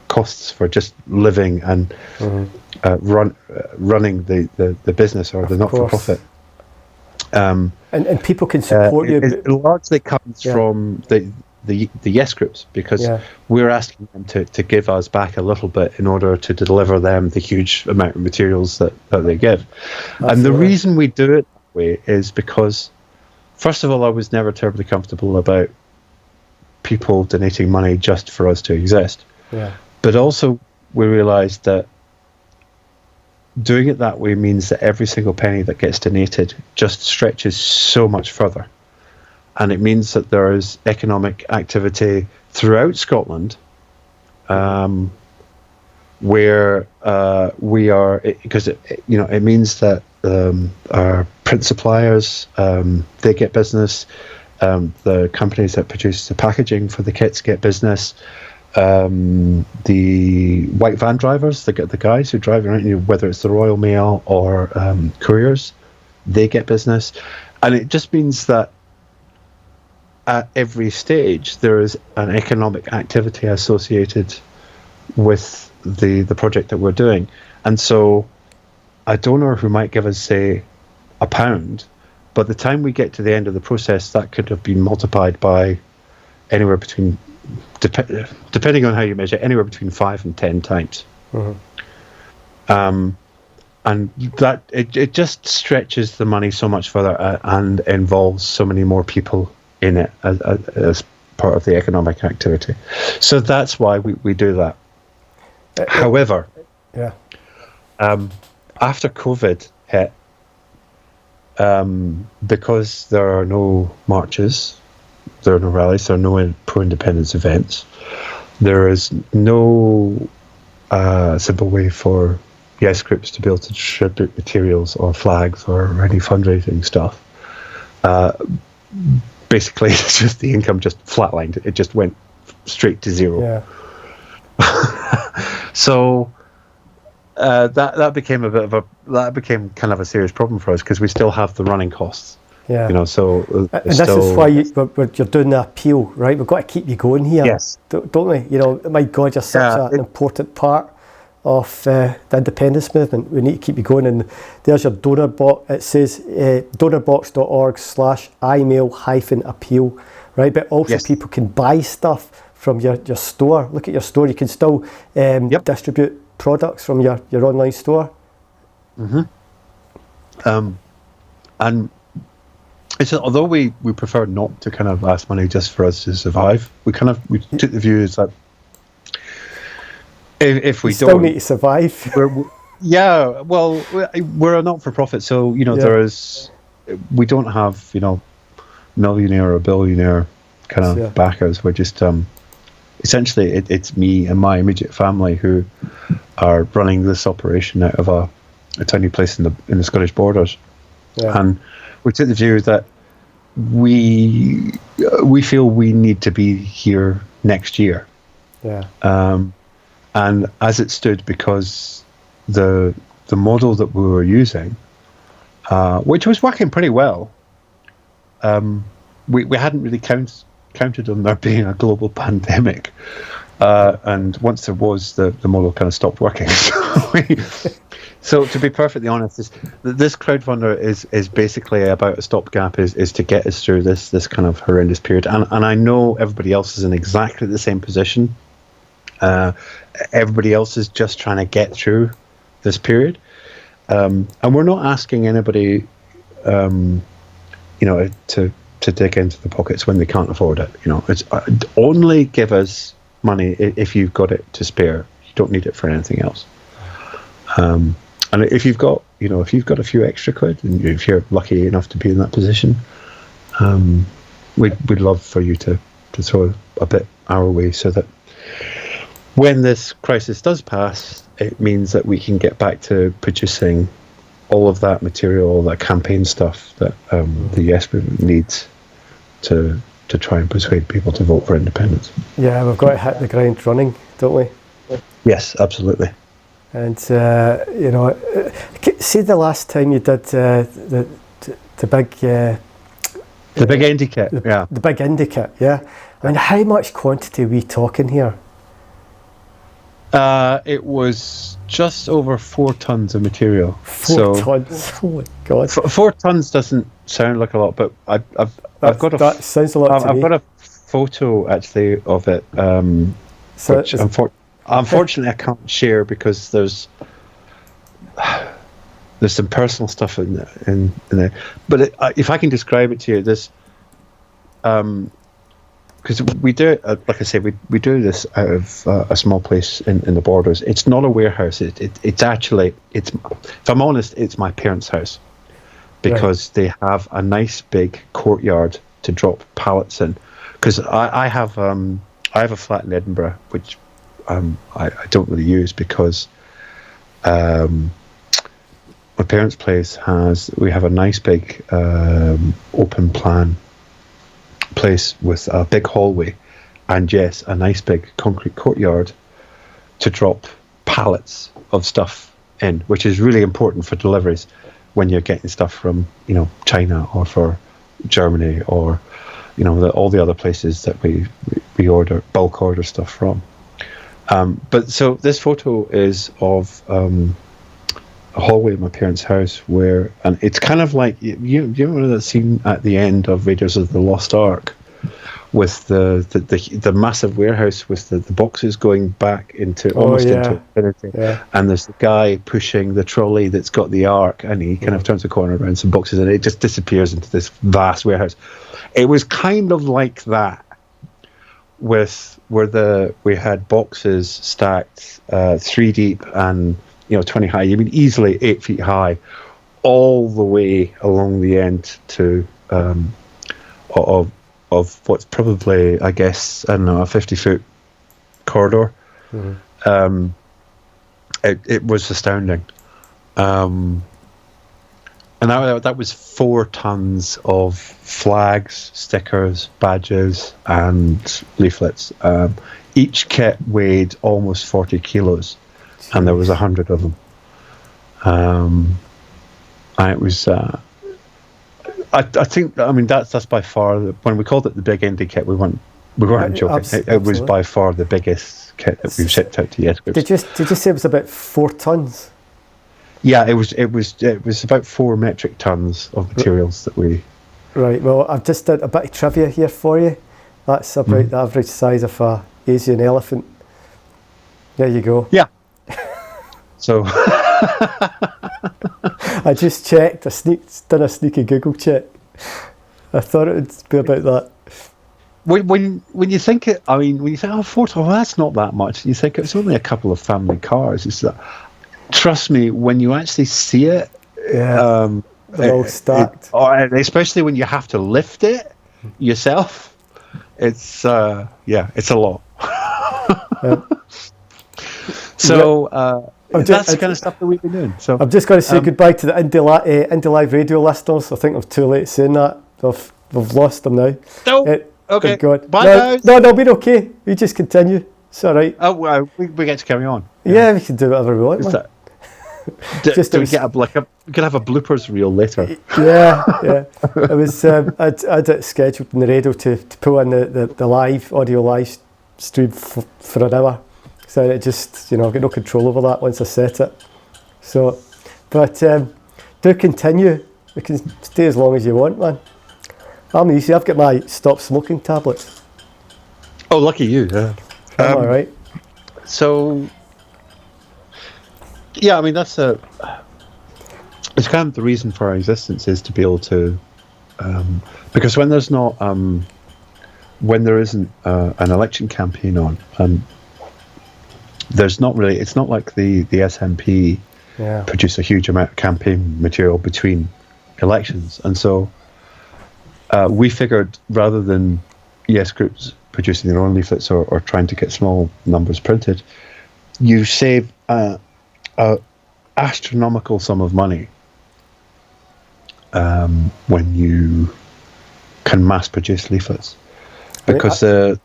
costs for just living and running the business or the not-for-profit.
And people can support you.
It largely comes from the yes groups, because we're asking them to give us back a little bit in order to deliver them the huge amount of materials that they give. Absolutely. And the reason we do it that way is because, first of all, I was never terribly comfortable about people donating money just for us to exist. But also we realized that doing it that way means that every single penny that gets donated just stretches so much further. And it means that there is economic activity throughout Scotland where we are, because it means that our print suppliers, they get business, the companies that produce the packaging for the kits get business, the white van drivers, the guys who drive around, whether it's the Royal Mail or couriers, they get business. And it just means that at every stage there is an economic activity associated with the project that we're doing. And so a donor who might give us, say, £1, by the time we get to the end of the process, that could have been multiplied by anywhere between, depending on how you measure, anywhere between 5 and 10 times. And that it just stretches the money so much further and involves so many more people in it as part of the economic activity. So that's why we do that. However, after COVID hit, because there are no marches, there are no rallies, there are no pro-independence events, there is no simple way for yes groups to be able to distribute materials or flags or any fundraising stuff. Basically, it's just the income just flatlined. It just went straight to zero.
Yeah.
So that became became kind of a serious problem for us because we still have the running costs.
Yeah.
You know, so
and this is why you're doing the appeal, right? We've got to keep you going here.
Yes.
Don't we? You know, my God, you're such an important part of the independence movement. We need to keep you going. And there's your donor box. It says donorbox.org/imail-appeal, right? But also people can buy stuff from your store. Look at your store. You can still distribute products from your online store.
And it's although we prefer not to kind of ask money just for us to survive, we took the view is that if we
still need to survive.
We're a not-for-profit, so you know we don't have millionaire or billionaire kind of backers. We're just essentially it's me and my immediate family who are running this operation out of a tiny place in the Scottish borders, and we took the view that we feel we need to be here next year. And as it stood, because the model that we were using, which was working pretty well, we hadn't really counted on there being a global pandemic. And once there was, the model kind of stopped working. So to be perfectly honest, this crowdfunder is basically about a stopgap, is to get us through this kind of horrendous period. And I know everybody else is in exactly the same position. Everybody else is just trying to get through this period. And we're not asking anybody, to dig into the pockets when they can't afford it. It's only give us money if you've got it to spare. You don't need it for anything else. And if you've got, a few extra quid, and if you're lucky enough to be in that position, we'd love for you to throw a bit our way, so that when this crisis does pass, it means that we can get back to producing all of that material, all that campaign stuff that the Yes movement needs to try and persuade people to vote for independence. Yeah,
we've got to hit the ground running, don't we?
Yes, absolutely.
And see the last time you did the big
the big indy kit,
the big indy kit, I mean, how much quantity are we talking here?
It was just over 4 tons of material.
4 tons. Oh my God!
4 tons doesn't sound like a lot, but I've got
that sounds a lot to me.
I've got a photo actually of it. Which unfortunately I can't share because there's some personal stuff in there. But if I can describe it to you, this because we do it, like I say, we do this out of a small place in the borders. It's not a warehouse. It's actually, if I'm honest, it's my parents' house, because they have a nice big courtyard to drop pallets in. Because I have a flat in Edinburgh, which I don't really use, because my parents' place we have a nice big open plan place with a big hallway, and yes, a nice big concrete courtyard to drop pallets of stuff in, which is really important for deliveries when you're getting stuff from China or for Germany or all the other places that we bulk order stuff from. But so this photo is of a hallway in my parents' house and it's kind of like you know that scene at the end of Raiders of the Lost Ark with the massive warehouse with the boxes going back into almost into infinity, and there's the guy pushing the trolley that's got the ark, and he kind of turns the corner around some boxes, and it just disappears into this vast warehouse. It was kind of like that, with where we had boxes stacked 3 deep and 20 high. You mean easily 8 feet high, all the way along the end to of what's probably, I guess, I don't know, a 50-foot corridor. It was astounding. And that was 4 tons of flags, stickers, badges, and leaflets. Each kit weighed almost 40 kilos, and there was 100 of them. And it was... I think, I mean, that's by far, when we called it the big Indy kit, we weren't joking. It was by far the biggest kit that we've shipped out to yes groups.
Did you say it was about 4 tons?
Yeah, it was about 4 metric tons of materials that we...
Right, well, I've just done a bit of trivia here for you. That's about the average size of a Asian elephant. There you go.
Yeah. So...
I just checked. Done a sneaky Google check. I thought it would be about that.
When you think it, I mean, when you think, 4 tons, well, that's not that much. You think it's only a couple of family cars. It's that. Trust me, when you actually see it,
they're all stacked.
Especially when you have to lift it yourself, it's it's a lot. So. That's the kind of stuff that we've been doing. So
I'm just going to say goodbye to the Indy Live radio listeners. I think I'm too late saying that. We've lost them now.
No. Okay.
God.
Bye, guys.
No, they'll be okay. We just continue. It's all right.
Oh, well, we get to carry on.
Yeah, we can do whatever we want. Man.
We could have a bloopers reel later.
Yeah. It was. I'd it scheduled in the radio to pull in the live audio live stream for an hour. So it just, I've got no control over that once I set it. So, but do continue. We can stay as long as you want, man. I'm easy. I've got my stop smoking tablets.
Oh, lucky you. Yeah.
I'm all right.
So, yeah, I mean, it's kind of the reason for our existence is to be able to, because when there's not, when there isn't an election campaign on, there's not really, it's not like the SNP produce a huge amount of campaign material between elections. And so we figured rather than yes groups producing their own leaflets or trying to get small numbers printed, you save an astronomical sum of money when you can mass produce leaflets. Because
I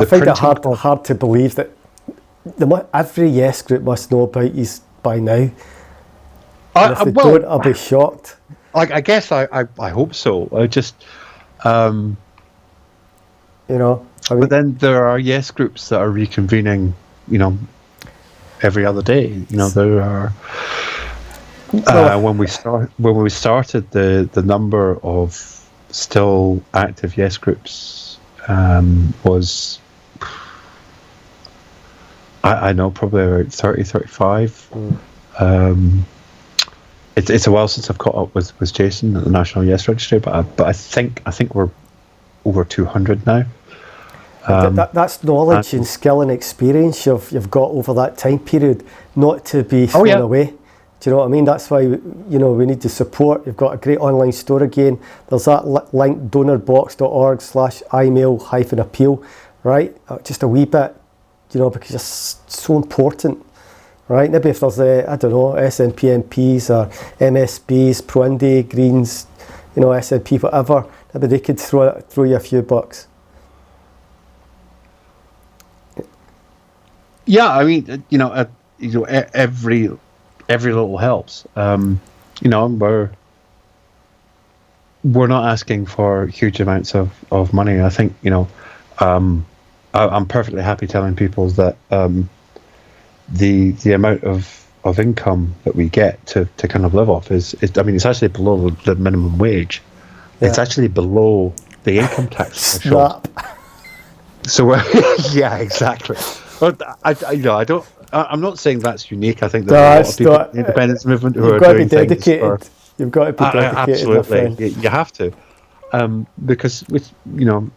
find it hard to believe that every yes group must know about these by now. And if they don't, I'll be shocked.
I guess I hope so. I just, but then there are yes groups that are reconvening, every other day. There are. When we started, the number of still active yes groups was. I know, probably about 30, 35. It's a while since I've caught up with Jason at the National Yes Registry, but I think we're over 200 now.
That's knowledge and skill and experience you've got over that time period, not to be thrown away. Do you know what I mean? That's why we need the support. You've got a great online store again. There's that link, donorbox.org/imail-appeal, right? Just a wee bit. Because it's so important, right? Maybe if there's SNP MPs or MSBs, Pro-Indy, Greens, SNP, whatever, maybe they could throw you a few bucks.
Yeah, I mean, every little helps. We're not asking for huge amounts of money. I think, I'm perfectly happy telling people that the amount of income that we get to kind of live off is it's actually below the minimum wage. Yeah. It's actually below the income tax threshold. So yeah, exactly. But I'm not saying that's unique. I think there's a lot of people in the independence movement who are doing things.
You've got to be dedicated.
Absolutely, you have to, because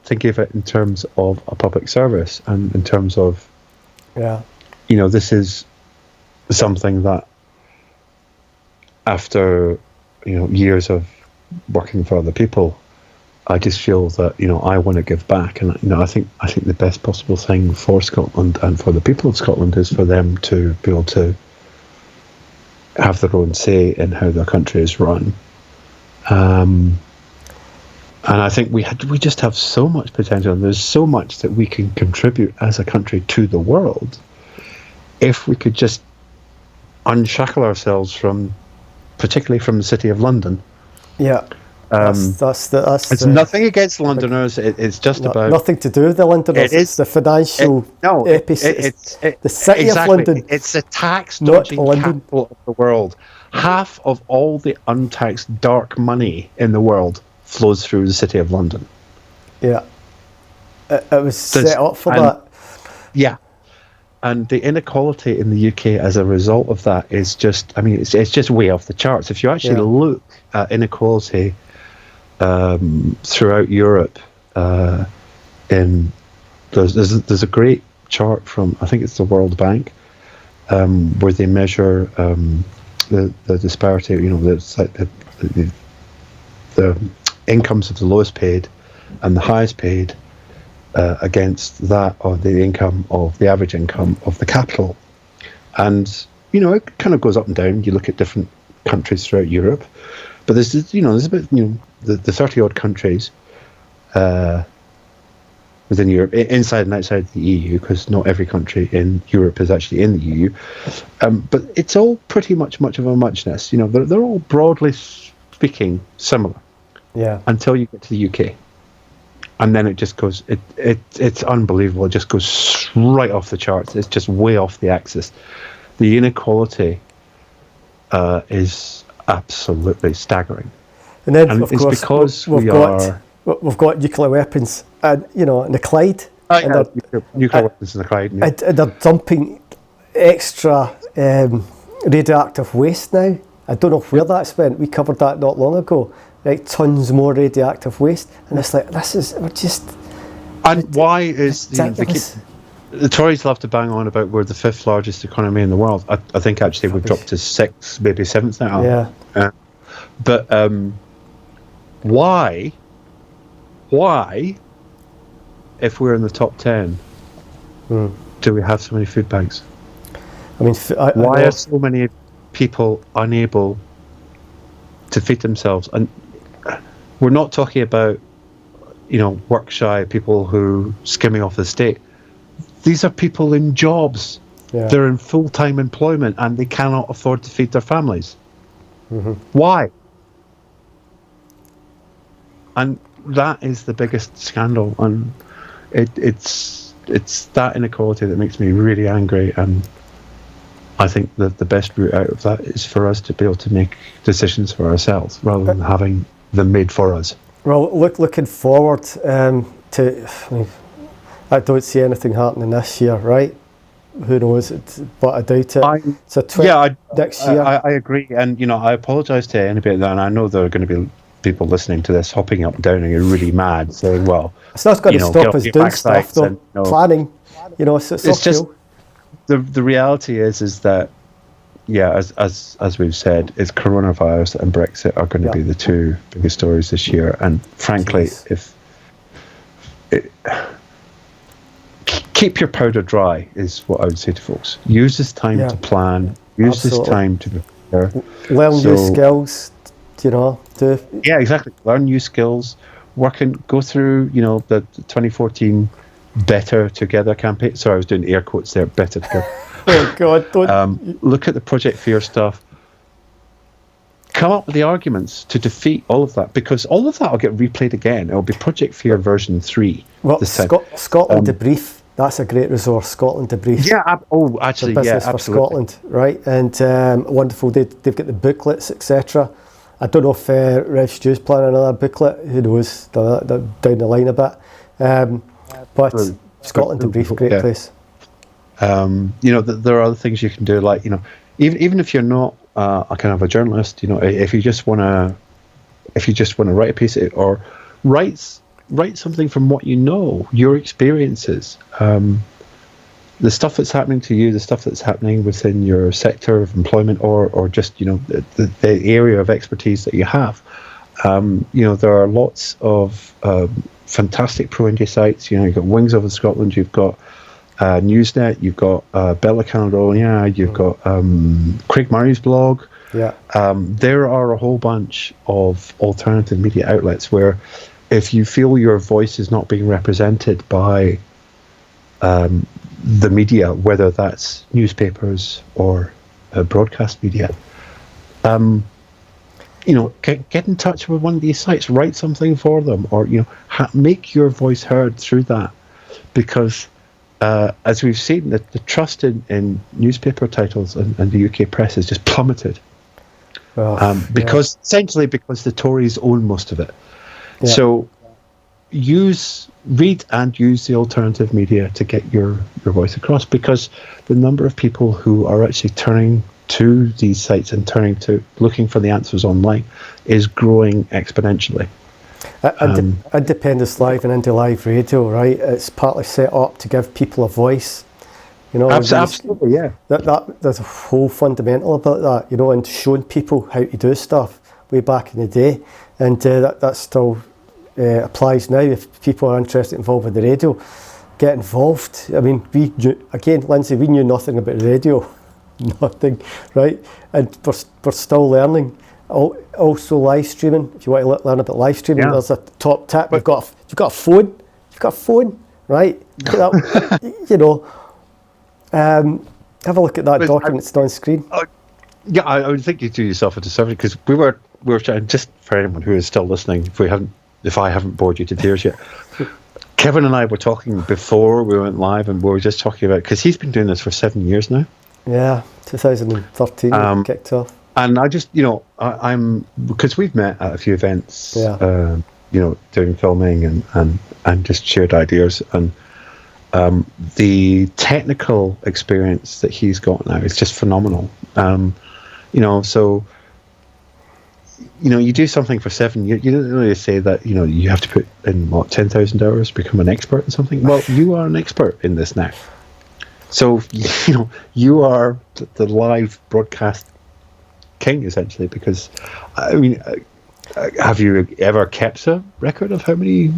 thinking of it in terms of a public service and in terms of, this is something that after years of working for other people, I just feel that I want to give back, and I think the best possible thing for Scotland and for the people of Scotland is for them to be able to have their own say in how their country is run. And I think we just have so much potential, and there's so much that we can contribute as a country to the world if we could just unshackle ourselves particularly from the City of London.
Yeah.
It's nothing against Londoners. It's just about
nothing to do with the Londoners. It's the financial
it's
the City of London.
It's the tax dodging capital of the world. Half of all the untaxed dark money in the world flows through the City of London.
Yeah, it was set up for that.
Yeah, and the inequality in the UK as a result of that is just, it's just way off the charts. If you actually look at inequality throughout Europe, there's a great chart from, I think it's the World Bank, where they measure the disparity. The incomes of the lowest paid and the highest paid against that of the income of the average income of the capital, and it kind of goes up and down. You look at different countries throughout Europe, but there's about the 30 odd countries within Europe, inside and outside the EU, because not every country in Europe is actually in the EU, but it's all pretty much of a muchness. They're all broadly speaking similar.
Yeah.
Until you get to the UK, and then it just goes. It's unbelievable. It just goes right off the charts. It's just way off the axis. The inequality is absolutely staggering.
And then,
of course, because we've
got nuclear weapons, and in the Clyde,
nuclear weapons in the Clyde,
and they're dumping extra radioactive waste now. I don't know where that's went. We covered that not long ago. Like tons more radioactive waste, and it's like we're just.
And why is the Tories love to bang on about we're the 5th largest economy in the world? I think actually we've dropped to 6th, maybe 7th now.
Yeah.
But why, if we're in the top 10, do we have so many food banks? Why are so many people unable to feed themselves? And we're not talking about work shy people who skimming off the state. These are people in jobs. They're in full-time employment and they cannot afford to feed their families. Why? And that is the biggest scandal, and it's that inequality that makes me really angry. And I think that the best route out of that is for us to be able to make decisions for ourselves rather than having them made for us.
Well, looking forward I don't see anything happening this year, right? Who knows? But I doubt it. Next year.
I agree, and I apologise to anybody, and I know there are going to be people listening to this hopping up and down and getting really mad, saying, "Well,
it's not going to stop us doing stuff, though. Planning, so it's just
the reality is that, as we've said, is coronavirus and Brexit are going to be the two biggest stories this year. And frankly, keep your powder dry is what I would say to folks. Use this time to plan. Use this time to prepare.
Learn new skills.
Yeah, exactly. Learn new skills. Go through, the 2014 Better Together campaign. Sorry, I was doing air quotes there. Better Together.
Oh God! Don't
look at the Project Fear stuff. Come up with the arguments to defeat all of that, because all of that will get replayed again. It'll be Project Fear version 3.
Well, Scotland Debrief. That's a great resource. Scotland Debrief.
Yeah. Actually,
business for Scotland, right? And wonderful. They've got the booklets, etc. I don't know if Rev Stew's planning another booklet. Who knows? Down the line a bit. But Scotland, a brief, great place.
There are other things you can do, like, even if you're not a kind of a journalist, if you just want to write a piece or write something from what your experiences, the stuff that's happening to you, the stuff that's happening within your sector of employment, or just the area of expertise that you have. There are lots of fantastic pro-Indy sites. You've got Wings Over Scotland, you've got Newsnet, you've got Bella Caledonia, you've got Craig Murray's blog.
Yeah.
There are a whole bunch of alternative media outlets where, if you feel your voice is not being represented by the media, whether that's newspapers or broadcast media, get in touch with one of these sites, write something for them, or make your voice heard through that, because as we've seen, the trust in newspaper titles and the UK press has just plummeted. Essentially because the Tories own most of it. Yeah. So read and use the alternative media to get your voice across, because the number of people who are actually turning to these sites and looking for the answers online is growing exponentially.
Independence Live and Indie Live Radio, right? It's partly set up to give people a voice.
Absolutely, yeah.
There's a whole fundamental about that, and showing people how to do stuff way back in the day, and that still applies now. If people are interested, involved with the radio, get involved. I mean, Lindsay, we knew nothing about the radio, nothing, right? And we're still learning. Also, live streaming. If you want to learn about live streaming, there's a top tip. You've got a phone, right? Have a look at that document that's on screen.
I would think you do yourself a disservice, because we were trying, just for anyone who is still listening, if I haven't bored you to tears yet. Kevin and I were talking before we went live, and we were just talking about, because he's been doing this for 7 years now.
Yeah, 2013 kicked off.
And I just, I'm, because we've met at a few events, doing filming and just shared ideas, and the technical experience that he's got now is just phenomenal. So, you do something for 7 years, you don't really say that, you have to put in, 10,000 hours to become an expert in something. Well, you are an expert in this now. So, you are the live broadcast king, essentially, because, have you ever kept a record of how many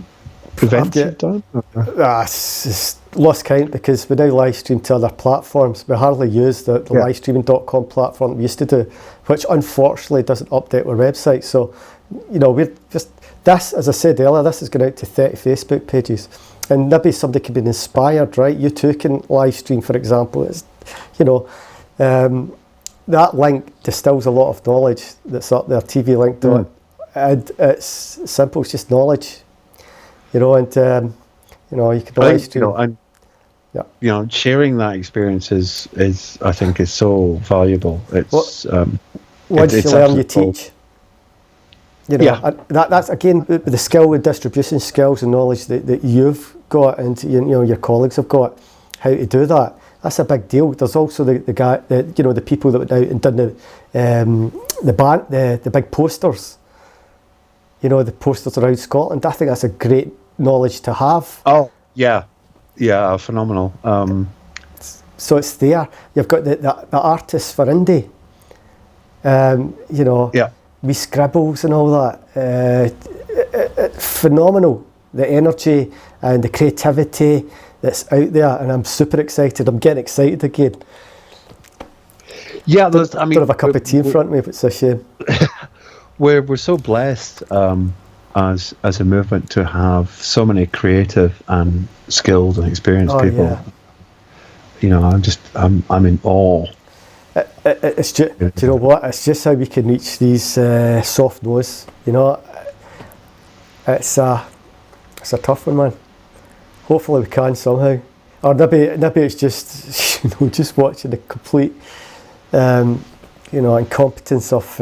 events you've done?
It's lost count, because we now live stream to other platforms. We hardly use the livestreaming.com platform we used to do, which unfortunately doesn't update our website. So, we're just, this, as I said earlier, this is going out to 30 Facebook pages. And maybe somebody could be inspired, right? You too can live stream, for example. It's, that link distills a lot of knowledge that's up there, TV link to it. And it's simple, it's just knowledge. You can live stream. Sharing that experience is I think is so valuable. It's once you learn, you teach. That's again the skill with distribution skills and knowledge that you've got, and your colleagues have got, how to do that. That's a big deal. There's also the people that went out and done the big posters. The posters around Scotland. I think that's a great knowledge to have.
Oh yeah, phenomenal.
So it's there. You've got the artists for indie. We scribbles and all that. Phenomenal. The energy and the creativity that's out there, and I'm super excited. I'm getting excited again.
Yeah,
don't have a cup of tea in front of me, but it's a shame.
We're so blessed as a movement to have so many creative and skilled and experienced people. Yeah. I'm in awe.
It's just, do you know what? It's just how we can reach these soft no's. It's a tough one, man. Hopefully we can somehow, or maybe it's just just watching the complete incompetence of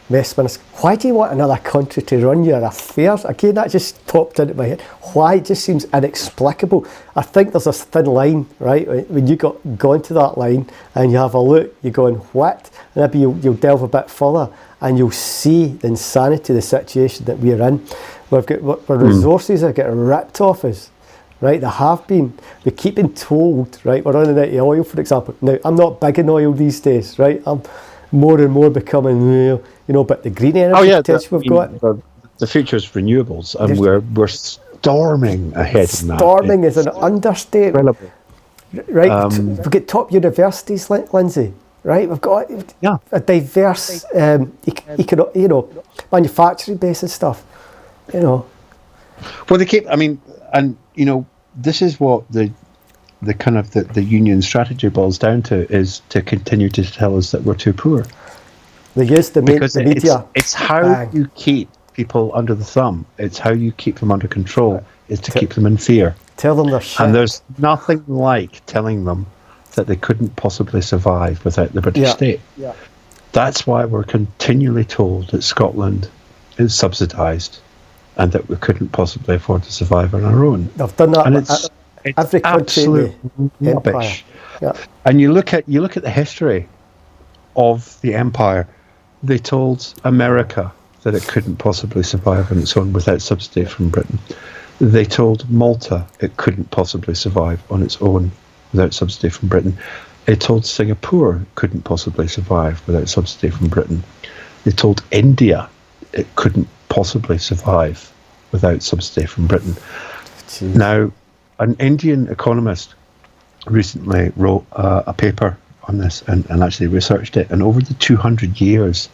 Westminster. Why do you want another country to run your affairs? Again, that just popped into my head. Why? It just seems inexplicable. I think there's a thin line, right? When you gone to that line and you have a look, you're going, what? And maybe you'll delve a bit further and you'll see the insanity of the situation that we're in. Our resources are getting ripped off us. Right, they have been. We keep being told, right, we're running out of oil, for example. Now, I'm not big in oil these days, right? I'm more and more becoming, but the green energy potential we've got.
The future is renewables, and we're storming ahead in that.
Storming is an understatement.
Incredible.
Right, we've got top universities, Lindsay, right? We've got a diverse, manufacturing base and stuff,
Well, they keep, this is what the kind of the union strategy boils down to, is to continue to tell us that we're too poor.
They use the media.
It's how you keep people under the thumb. It's how you keep them under control. Is to keep them in fear.
Tell them they're shit.
And there's nothing like telling them that they couldn't possibly survive without the British state.
Yeah.
That's why we're continually told that Scotland is subsidised and that we couldn't possibly afford to survive on our own.
They've done that.
And it's
every country
absolute rubbish. And you look at the history of the empire. They told America that it couldn't possibly survive on its own without subsidy from Britain. They told Malta it couldn't possibly survive on its own without subsidy from Britain. They told Singapore it couldn't possibly survive without subsidy from Britain. They told India it couldn't possibly survive without subsidy from Britain. Jeez. Now, an Indian economist recently wrote a paper on this and actually researched it. And over the 200 years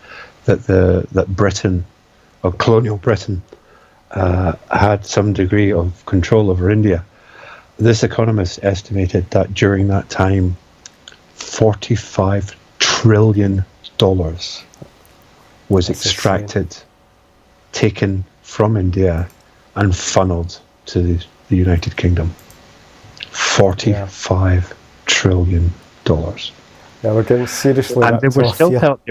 that Britain, or colonial Britain, had some degree of control over India, this economist estimated that during that time, $45 trillion was extracted, taken from India and funneled to the United Kingdom. $45 trillion.
Yeah, we're getting seriously.
And they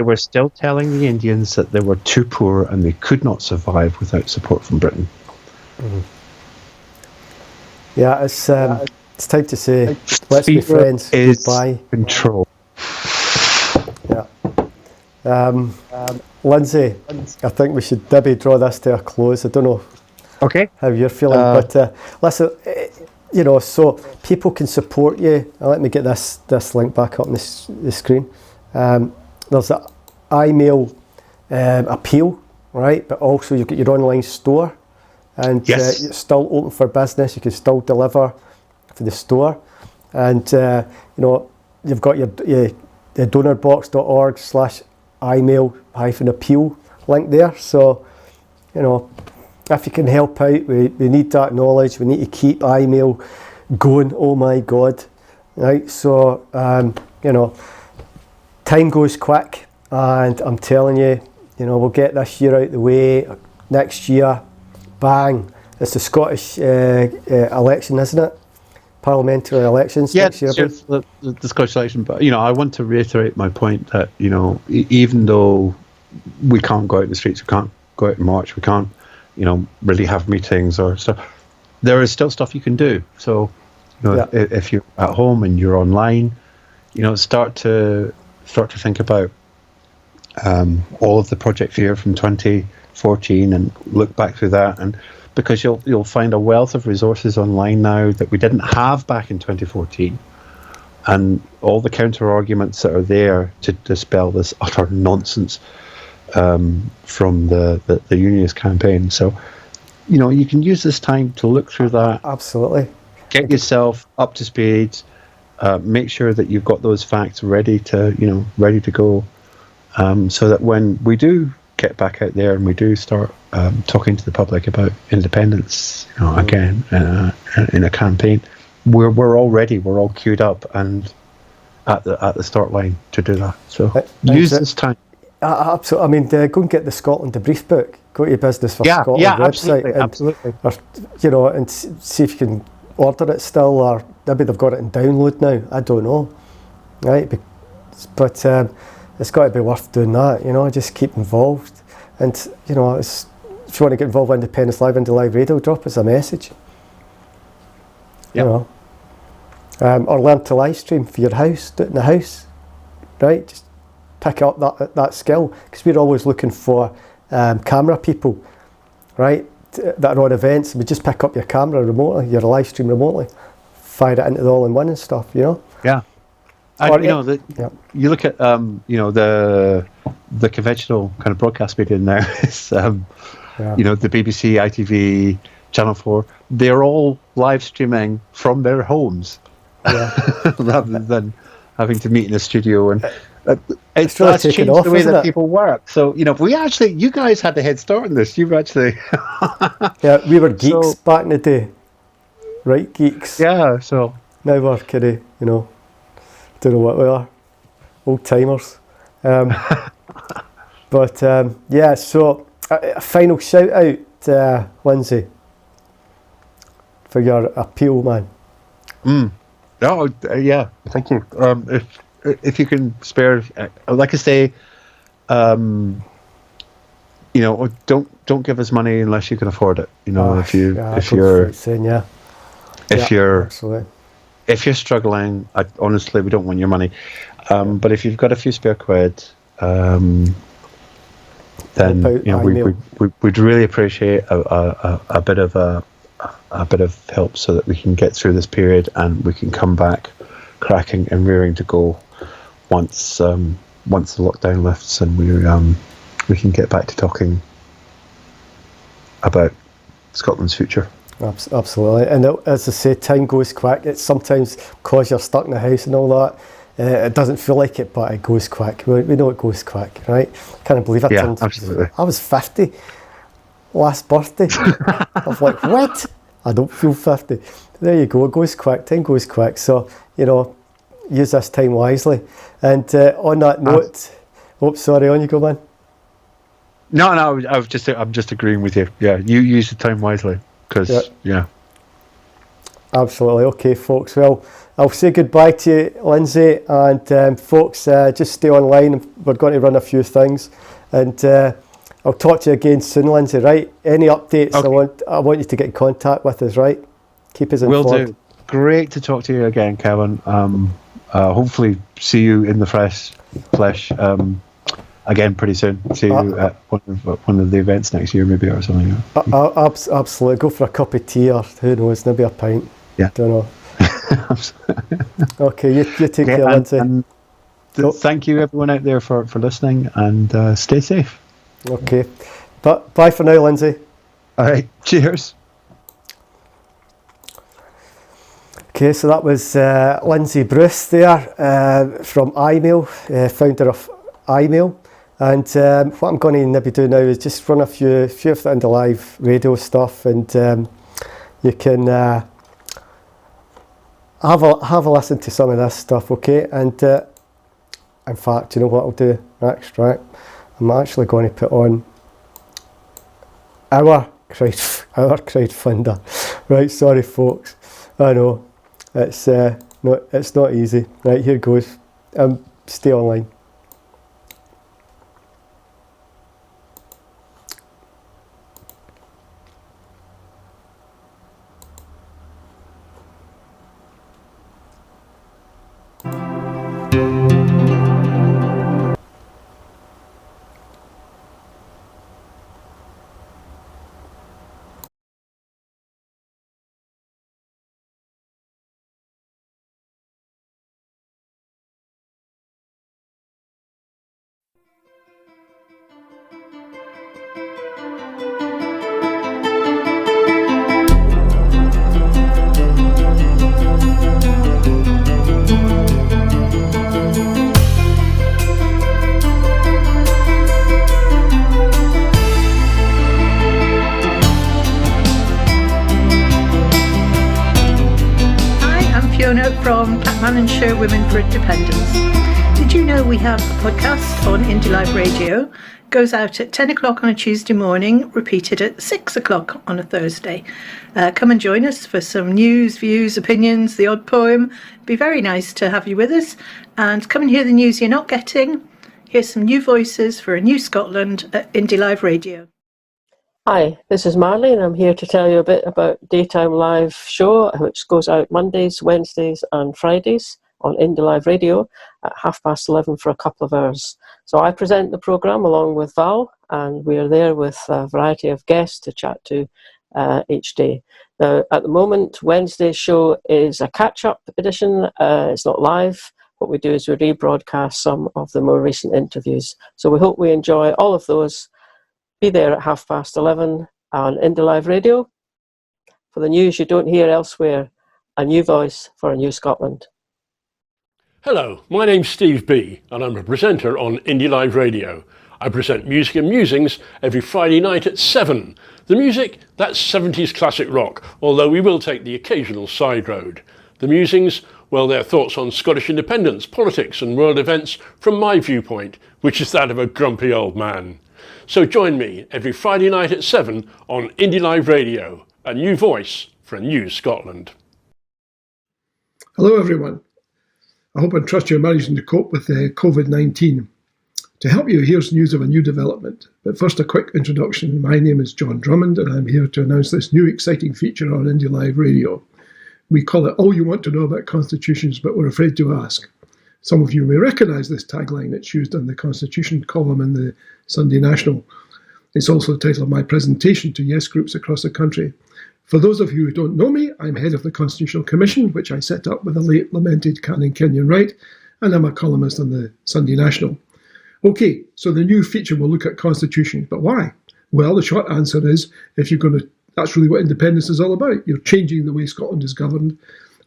were still telling the Indians that they were too poor and they could not survive without support from Britain.
Mm. Yeah, it's time to say let's be friends. Goodbye.
Control.
Yeah. Lindsay, I think we should maybe draw this to a close. I don't know how you're feeling, but listen, so people can support you. Let me get this link back up on the screen. There's an iMail appeal, right? But also you've got your online store, and it's still open for business. You can still deliver for the store, and you've got your donorbox.org/iMail-appeal link there. So, if you can help out, we need that knowledge. We need to keep iMail going. Oh my God, right? So, time goes quick, and I'm telling you, we'll get this year out the way. Next year, bang! It's the Scottish election, isn't it? Parliamentary elections next year.
Yes, the Scottish election. But I want to reiterate my point that even though we can't go out in the streets, we can't go out in March, we can't really have meetings or stuff, there is still stuff you can do. So if you're at home and you're online, start to think about all of the Project Fear from 2014 and look back through that, and because you'll find a wealth of resources online now that we didn't have back in 2014, and all the counter arguments that are there to dispel this utter nonsense from the unionist campaign. So you can use this time to look through that.
Absolutely.
Get yourself up to speed. Make sure that you've got those facts ready to go, so that when we do get back out there and we do start talking to the public about independence, again in a campaign, we're all ready, we're all queued up and at the start line to do that. So use this time.
Absolutely. I mean, go and get the Scotland Debrief book. Go to your Business for Scotland website,
absolutely.
And see if you can order it still, or maybe they've got it in download now. I don't know, right? But it's got to be worth doing that, you know, just keep involved. And, you know, if you want to get involved with Independence Live, Indie Live Radio, drop us a message. You know. Or learn to live stream for your house, do it in the house, right? Just pick up that skill, because we're always looking for camera people, right, that are on events. We just pick up your camera remotely, your live stream remotely, fire it into the all-in-one and stuff, you know?
Yeah. And, you know, you look at, you know, the conventional kind of broadcast media now is, you know, the BBC, ITV, Channel 4, they're all live streaming from their homes rather than having to meet in a studio. And it's really
that's
changed
off,
the way that
it?
people work. So, you know, you guys had the head start on this. You've actually...
Yeah, we were geeks back in the day. Right, geeks.
Yeah, so...
Now we're kind of, you know, don't know what we are. Old timers. But, yeah, so a final shout out, Lindsay, for your appeal, man.
Oh, yeah, thank you. If you can spare, like I say, you know, don't give us money unless you can afford it. You know, if you're struggling, honestly, we don't want your money. But if you've got a few spare quid, then you know we'd really appreciate a bit of help so that we can get through this period and we can come back cracking and rearing to go once the lockdown lifts and we can get back to talking about Scotland's future.
Absolutely, and as I say, time goes quick. It's sometimes because you're stuck in the house and all that. It doesn't feel like it, but it goes quick. We know it goes quick, right? Can't believe it.
Absolutely.
I was 50 last birthday. I was like, what? I don't feel 50. There you go. It goes quick. Time goes quick. So, you know, use this time wisely. And on that note, sorry, on you go, man.
No, I'm just agreeing with you. Yeah, you use the time wisely because
Absolutely. Okay, folks. Well, I'll say goodbye to you, Lindsay, and folks, just stay online. We're going to run a few things, and I'll talk to you again soon, Lindsay. Right? Any updates? Okay. I want you to get in contact with us. Right? Keep us informed.
Will do. Great to talk to you again, Kevin. Hopefully, see you in the flesh again pretty soon. See you at one of the events next year, maybe, or something.
Absolutely. Go for a cup of tea, or who knows, maybe a pint.
Yeah.
Don't know. Okay, you take care, Lindsay.
Thank you, everyone out there, for listening, and stay safe.
Okay. But bye for now, Lindsay.
All right. Cheers.
Okay, so that was Lindsay Bruce there from iMail, founder of iMail. And what I'm going to maybe do now is just run a few of the Indie Live radio stuff, and you can have a listen to some of this stuff, okay? And in fact, you know what I'll do next, right? I'm actually going to put on our crowdfunder. Right, sorry folks. I know it's not easy. Right, here goes. Stay online.
From Clackman and Show Women for Independence. Did you know we have a podcast on Indie Live Radio? Goes out at 10 o'clock on a Tuesday morning, repeated at 6 o'clock on a Thursday. Come and join us for some news, views, opinions, the odd poem. It'd be very nice to have you with us. And come and hear the news you're not getting. Here's some new voices for a new Scotland at Indy Live Radio.
Hi, this is Marley and I'm here to tell you a bit about Daytime Live Show, which goes out Mondays, Wednesdays and Fridays on Indy Live Radio at 11:30 for a couple of hours. So I present the programme along with Val, and we are there with a variety of guests to chat to each day. Now, at the moment, Wednesday's show is a catch-up edition. It's not live. What we do is we rebroadcast some of the more recent interviews. So we hope we enjoy all of those. Be there at 11:30 on Indy Live Radio. For the news you don't hear elsewhere, a new voice for a new Scotland.
Hello, my name's Steve B and I'm a presenter on Indy Live Radio. I present Music and Musings every Friday night at 7. The music, that's 70s classic rock, although we will take the occasional side road. The musings, well, they're thoughts on Scottish independence, politics and world events from my viewpoint, which is that of a grumpy old man. So join me every Friday night at 7 on Indy Live Radio, a new voice for a new Scotland.
Hello everyone. I hope and trust you're managing to cope with COVID-19. To help you, here's news of a new development. But first, a quick introduction. My name is John Drummond and I'm here to announce this new exciting feature on Indy Live Radio. We call it All You Want to Know About Constitutions, but we're afraid to ask. Some of you may recognise this tagline. It's used on the Constitution column in the Sunday National. It's also the title of my presentation to yes groups across the country. For those of you who don't know me, I'm head of the Constitutional Commission, which I set up with the late lamented Canon Kenyon Wright, and I'm a columnist on the Sunday National. Okay, so the new feature will look at constitutions, but why? Well, the short answer is, that's really what independence is all about. You're changing the way Scotland is governed.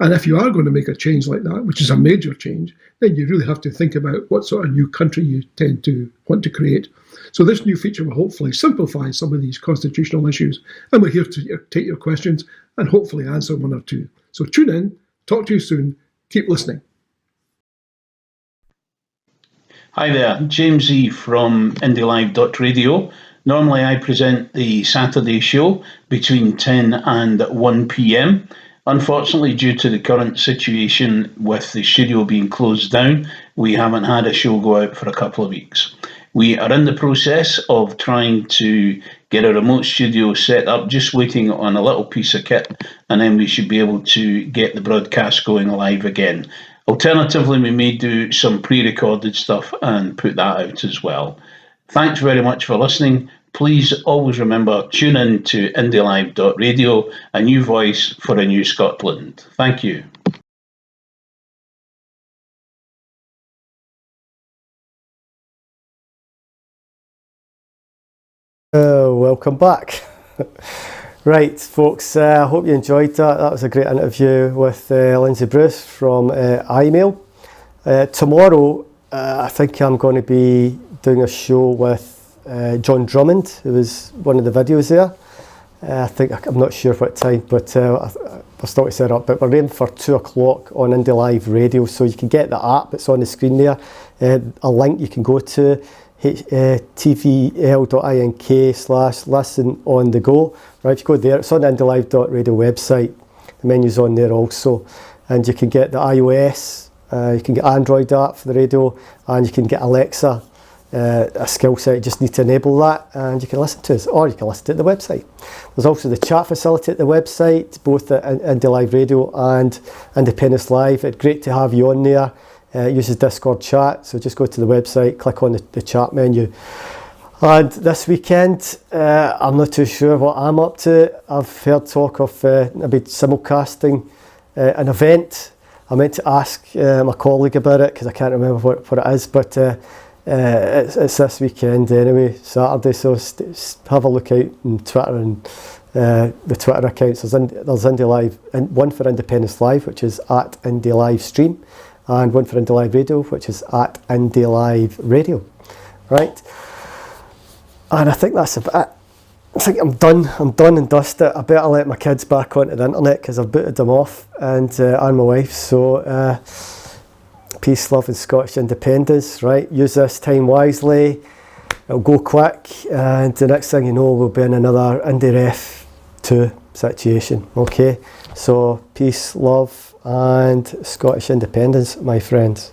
And if you are going to make a change like that, which is a major change, then you really have to think about what sort of new country you tend to want to create. So this new feature will hopefully simplify some of these constitutional issues. And we're here to take your questions and hopefully answer one or two. So tune in, talk to you soon, keep listening.
Hi there, James E from indylive.radio. Normally I present the Saturday show between 10 and 1 p.m. Unfortunately, due to the current situation with the studio being closed down, we haven't had a show go out for a couple of weeks. We are in the process of trying to get a remote studio set up, just waiting on a little piece of kit, and then we should be able to get the broadcast going live again. Alternatively, we may do some pre-recorded stuff and put that out as well. Thanks very much for listening. Please always remember, tune in to indylive.radio, a new voice for a new Scotland. Thank you.
Welcome back. Right, folks, I hope you enjoyed that. That was a great interview with Lindsay Bruce from iMail. Tomorrow, I think I'm going to be doing a show with John Drummond, who was one of the videos there. I'm not sure what time, but we're still to set up. But we're aiming for 2 o'clock on Indy Live Radio, so you can get the app. It's on the screen there. A link you can go to tvl.ink/listen on the go. Right, if you go there, it's on the indylive.radio website. The menu's on there also, and you can get the iOS. You can get Android app for the radio, and you can get Alexa. A skill set, you just need to enable that and you can listen to us, or you can listen to it at the website. There's also the chat facility at the website, both at Indy Live Radio and Independence Live. It's great to have you on there. It uses Discord chat, so just go to the website, click on the chat menu. And this weekend, I'm not too sure what I'm up to. I've heard talk of maybe simulcasting an event. I meant to ask my colleague about it because I can't remember what it is, but it's this weekend anyway, Saturday, so have a look out on Twitter and the Twitter accounts. There's Indy Live, one for Independence Live, which is at Indy Live Stream, and one for Indy Live Radio, which is at Indy Live Radio. Right, and I think that's about it. I think I'm done and dusted. I better let my kids back onto the internet because I've booted them off, and my wife. So peace, love and Scottish independence, right? Use this time wisely. It'll go quick, and the next thing you know, we'll be in another Indy Ref 2 situation, okay? So peace, love and Scottish independence, my friends.